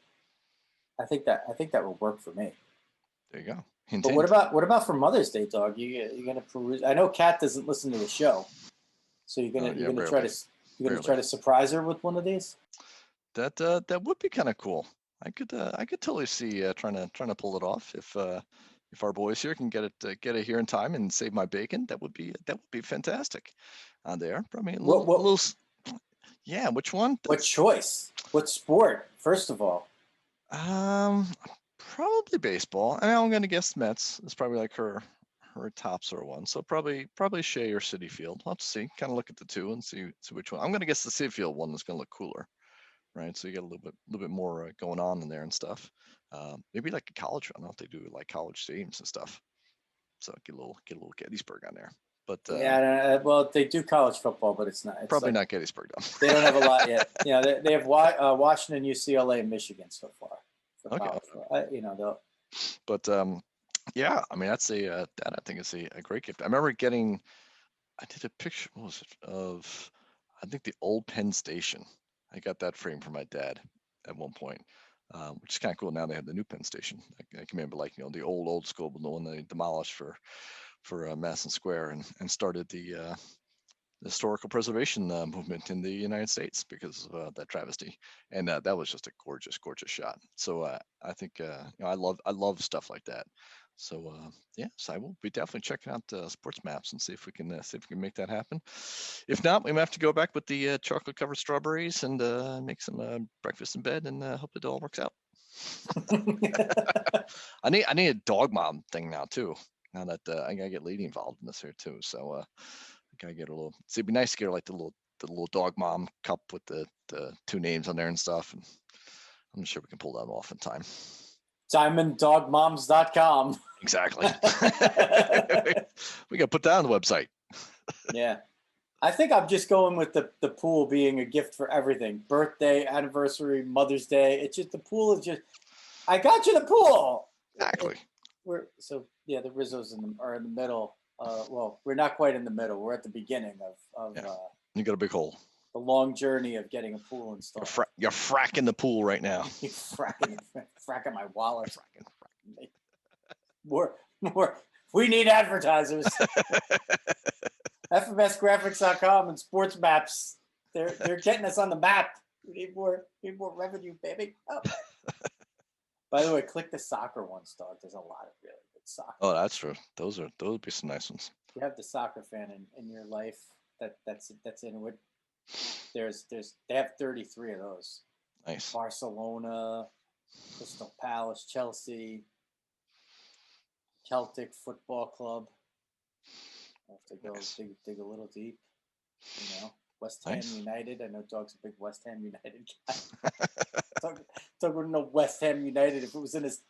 I think that would work for me. There you go. But what about for Mother's Day, Dog? You gonna peruse? I know Kat doesn't listen to the show, so you're gonna try to surprise her with one of these. That would be kind of cool. I could totally see trying to pull it off if our boys here can get it here in time and save my bacon. That would be fantastic. On there, probably a little. Yeah, which one? What choice? What sport? First of all, probably baseball. I mean, I'm gonna guess Mets. It's probably like her top sort of one. So probably Shea or Citi Field. Let's see. Kind of look at the two and see which one. I'm gonna guess the Citi Field one is gonna look cooler, right? So you get a little bit more going on in there and stuff. Maybe like a college. I don't know if they do like college stadiums and stuff. So get a little Gettysburg on there. But yeah, well, they do college football, but it's probably not Gettysburg though. They don't have a lot yet. They have Washington, UCLA, and Michigan so far. Okay. They'll. But yeah, I mean that I think it's a great gift. I remember getting. I did a picture. What was it of? I think the old Penn Station. I got that frame for my dad at one point, which is kind of cool. Now they have the new Penn Station. I can remember the old school, but the one they demolished for Madison Square and started the historical preservation movement in the United States because of that travesty. And that was just a gorgeous shot. So I think I love stuff like that. So so I will be definitely checking out sports maps and see if we can make that happen. If not, we might have to go back with the chocolate covered strawberries and make some breakfast in bed and hope it all works out. I need a dog mom thing now too. Now that I gotta get Lady involved in this here too, so I gotta get a little. So it'd be nice to get like the little dog mom cup with the two names on there and stuff. And I'm not sure we can pull that off in time. DiamondDogMoms.com. Exactly. We gotta put that on the website. Yeah, I think I'm just going with the pool being a gift for everything: birthday, anniversary, Mother's Day. It's just the pool is just. I got you the pool. Exactly. The Rizzos are in the middle. Well, we're not quite in the middle. We're at the beginning of you got a big hole. The long journey of getting a pool installed. You're fracking the pool right now. You're fracking my wallet. More. We need advertisers. FMSgraphics.com and Sports Maps. They're getting us on the map. We need more revenue, baby. Oh. By the way, click the soccer ones, Dog. There's a lot of really good soccer. Oh, that's true. Those would be some nice ones. You have the soccer fan in your life that's into it. They have 33 of those. Nice. Barcelona, Crystal Palace, Chelsea, Celtic Football Club. I have to go dig a little deep. West Ham United. I know Dog's a big West Ham United guy. Dog wouldn't know West Ham United if it was in his.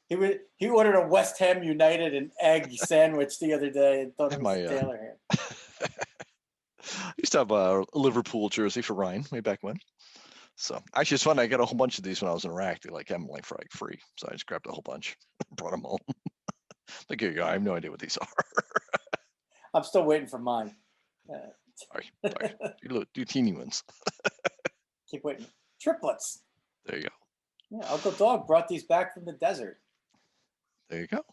He ordered a West Ham United and egg sandwich the other day and thought it was a Taylor ham. I used to have a Liverpool jersey for Ryan way back when. So actually, it's fun. I got a whole bunch of these when I was in Iraq. They have them for free. So I just grabbed a whole bunch, brought them home. Here you go. I have no idea what these are. I'm still waiting for mine. Sorry. Do teeny ones. Keep waiting. Triplets. There you go. Yeah, Uncle Dog brought these back from the desert. There you go.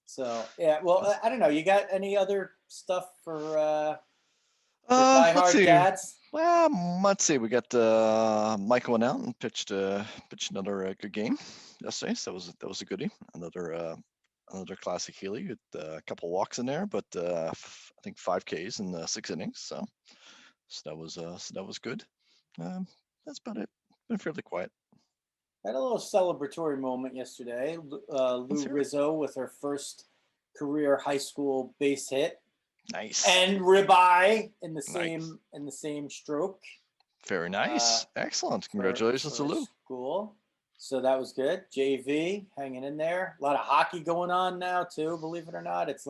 So yeah, well, I don't know. You got any other stuff for diehard dads? Well, let's see. We got Michael went out and pitched another good game yesterday. So that was a goodie. Another classic Healy with a couple walks in there, but I think 5 Ks in 6 innings. So that was good. That's about it. Been fairly quiet. Had a little celebratory moment yesterday. Lou Rizzo with her first career high school base hit. Nice. And ribeye in the same stroke. Very nice. Excellent. Congratulations to Lou. Cool. So that was good. JV hanging in there. A lot of hockey going on now too, believe it or not. It's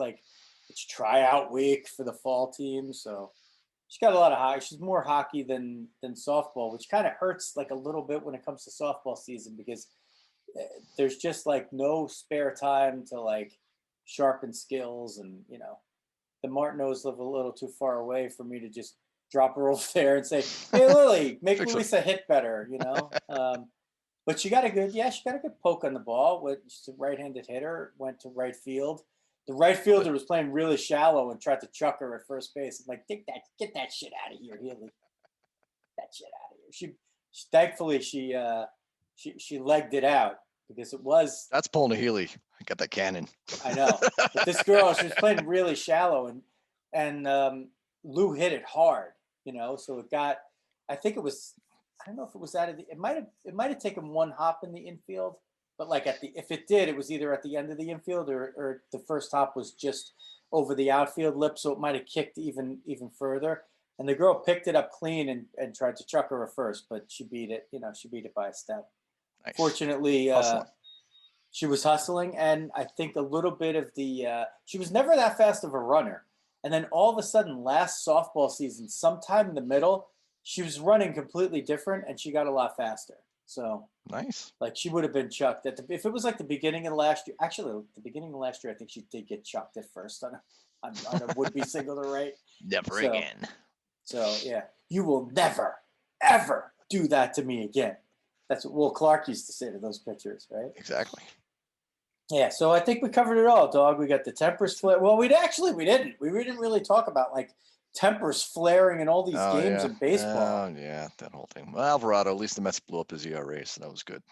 tryout week for the fall team. So she's got a lot of hockey. She's more hockey than softball, which kind of hurts a little bit when it comes to softball season because there's just no spare time to sharpen skills. And, the Martineaus live a little too far away for me to just drop her over there and say, hey, Lily, make Louisa hit better, But she got a good poke on the ball. She's a right-handed hitter, went to right field. The right fielder was playing really shallow and tried to chuck her at first base. I'm like, get that shit out of here, Healy. That shit out of here. Thankfully she legged it out because it was. That's pulling a Healy. I got that cannon. I know, but this girl, she was playing really shallow, and Lou hit it hard. So it got. I think it was. I don't know if it was out of the. It might have taken one hop in the infield, but like if it did, it was either at the end of the infield or the first hop was just over the outfield lip, so it might have kicked even further. And the girl picked it up clean and tried to chuck her at first, but she beat it. She beat it by a step. Nice. Fortunately, she was hustling, and I think a little bit of she was never that fast of a runner. And then all of a sudden, last softball season, sometime in the middle, she was running completely different, and she got a lot faster. So nice. Like she would have been chucked if it was like the beginning of last year. Actually, the beginning of last year, I think she did get chucked at first on a would-be single to right. Never again. So yeah, you will never, ever do that to me again. That's what Will Clark used to say to those pitchers, right? Exactly. Yeah, so I think we covered it all, dog. We got the tempers flare. Well, we didn't. We didn't really talk about like tempers flaring in all these games of baseball. Oh yeah, that whole thing. Well, Alvarado, at least the Mets blew up his ERA, so that was good.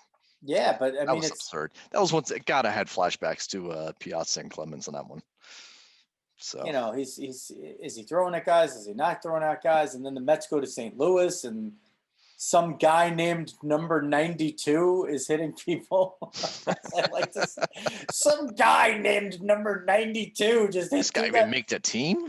Yeah, but I mean, it's absurd. That was once. God, I had flashbacks to Piazza and Clemens on that one. So is he throwing at guys? Is he not throwing at guys? And then the Mets go to St. Louis, and some guy named number 92 is hitting people. I like to say. Some guy named number 92 just hit. This guy even make the team.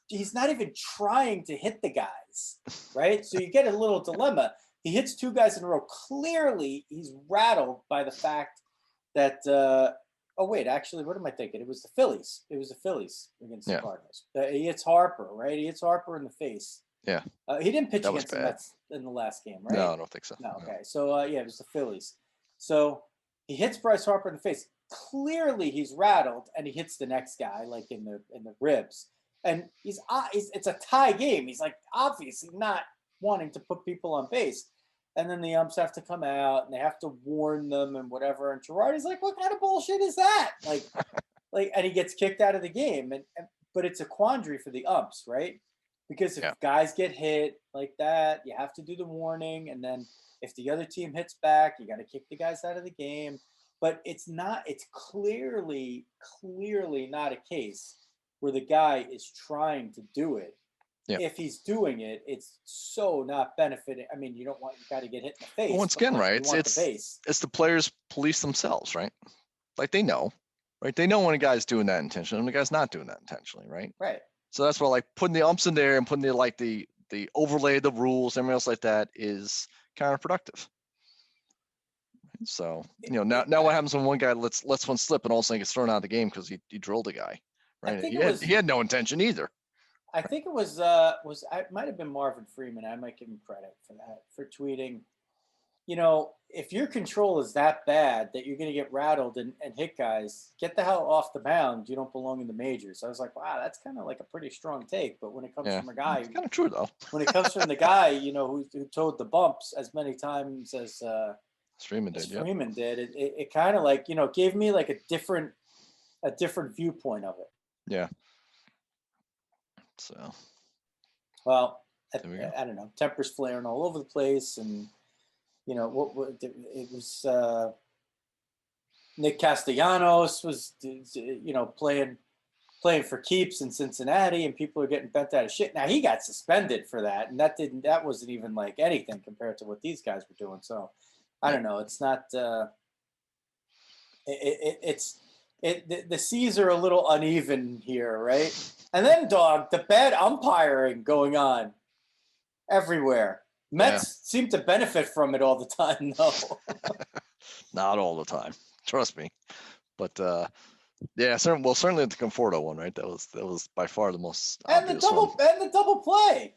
He's not even trying to hit the guys, right? So you get a little dilemma. He hits two guys in a row. Clearly, he's rattled by the fact that. Oh, wait, actually, what am I thinking? It was the Phillies. It was the Phillies against the Cardinals. He hits Harper, right? He hits Harper in the face. Yeah. He didn't pitch against the Mets in the last game, right? No, I don't think so. No, okay. So, it was the Phillies. So he hits Bryce Harper in the face. Clearly, he's rattled, and he hits the next guy, like in the ribs. And it's a tie game. He's like obviously not wanting to put people on base. And then the umps have to come out and they have to warn them and whatever. And Girardi's like, what kind of bullshit is that? And he gets kicked out of the game. But it's a quandary for the umps, right? Because if guys get hit like that, you have to do the warning. And then if the other team hits back, you got to kick the guys out of the game. But it's clearly not a case where the guy is trying to do it. Yeah. If he's doing it, it's so not benefiting. I mean, you got to get hit in the face. Well, once again, right? It's the players police themselves, right? Like they know, right? They know when a guy's doing that intentionally and the guy's not doing that intentionally, right? Right. So that's why like putting the umps in there and putting the overlay of the rules, everything else like that is counterproductive. So, now what happens when one guy lets one slip and all of a sudden gets thrown out of the game because he drilled a guy, right? He had no intention either. I think it was it might have been Marvin Freeman. I might give him credit for that, for tweeting, if your control is that bad that you're going to get rattled and hit guys, get the hell off the mound. You don't belong in the majors. I was like, wow, that's kind of like a pretty strong take. But when it comes from a guy, it's kind of true though. When it comes from the guy, who towed the bumps as many times as Freeman did, it kind of like, gave me like a different viewpoint of it. Yeah. So, well, I don't know. Tempers flaring all over the place, and it was Nick Castellanos was playing for keeps in Cincinnati, and people are getting bent out of shit. Now he got suspended for that, and that wasn't even like anything compared to what these guys were doing. So I don't know. It's not. The seas are a little uneven here, right? And then, dog, the bad umpiring going on everywhere. Mets seem to benefit from it all the time, though. Not all the time, trust me. But certainly the Conforto one, right? That was by far the most. And the double play.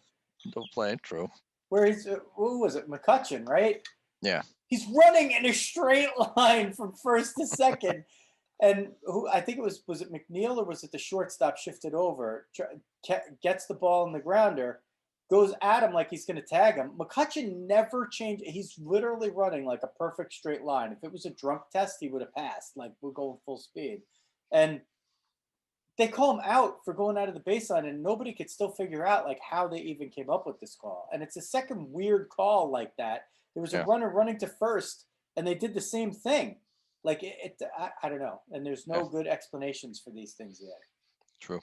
Double play, true. Where who was it? McCutcheon, right? Yeah. He's running in a straight line from first to second. And I think was it McNeil or was it the shortstop shifted over, gets the ball in the grounder, goes at him like he's going to tag him. McCutchen never changed. He's literally running like a perfect straight line. If it was a drunk test, he would have passed. Like, we're going full speed. And they call him out for going out of the baseline, and nobody could still figure out like how they even came up with this call. And it's a second weird call like that. There was a runner running to first, and they did the same thing. Like I don't know. And there's no good explanations for these things yet. True.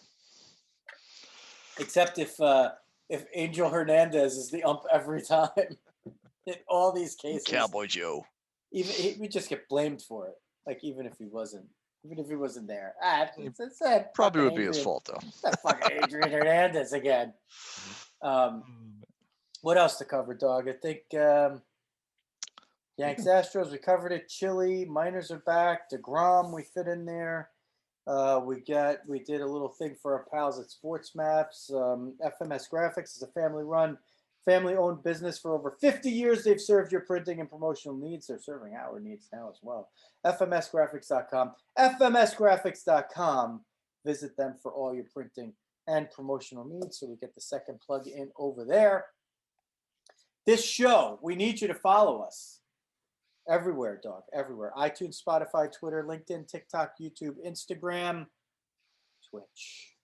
Except if Angel Hernandez is the ump every time in all these cases. Cowboy Joe. Even we just get blamed for it. Like even if he wasn't there. It's Probably would be his fault though. That fucking Adrian Hernandez again. What else to cover, dog? I think Yanks Astros, we covered it. Chile, minors are back. deGrom, we fit in there. We did a little thing for our pals at Sports Maps. FMS Graphics is a family-owned business for over 50 years. They've served your printing and promotional needs. They're serving our needs now as well. FMSgraphics.com. FMSgraphics.com. Visit them for all your printing and promotional needs. So we get the second plug in over there. This show, we need you to follow us. Everywhere, dog. Everywhere. iTunes, Spotify, Twitter, LinkedIn, TikTok, YouTube, Instagram, Twitch.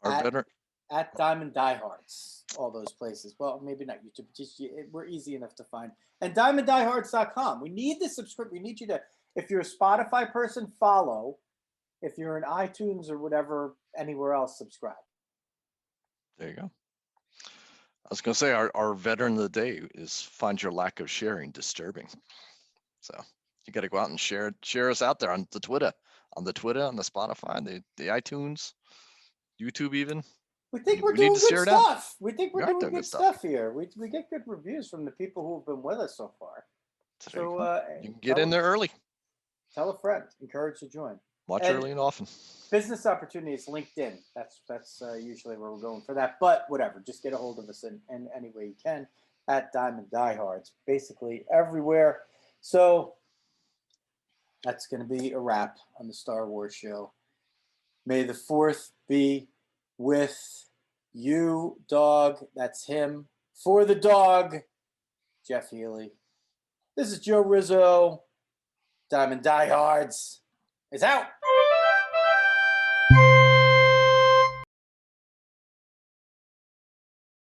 At Diamond Diehards. All those places. Well, maybe not YouTube. Just we're easy enough to find. And DiamondDiehards.com. We need the subscribe. We need you to, if you're a Spotify person, follow. If you're in iTunes or whatever, anywhere else, subscribe. There you go. I was going to say our veteran of the day is find your lack of sharing disturbing. So you got to go out and share us out there on the Twitter, on the Spotify, the iTunes, YouTube even. We think we're doing good stuff. We think we're doing good stuff here. We get good reviews from the people who have been with us so far. So you can get in there early. Tell a friend. Encourage to join. Watch early and often. Business opportunities, LinkedIn. That's usually where we're going for that. But whatever, just get a hold of us in any way you can at Diamond Diehards, basically everywhere. So that's going to be a wrap on the Star Wars show. May the 4th be with you, dog. That's him. For the dog, Jeff Healy. This is Joe Rizzo. Diamond Diehards is out.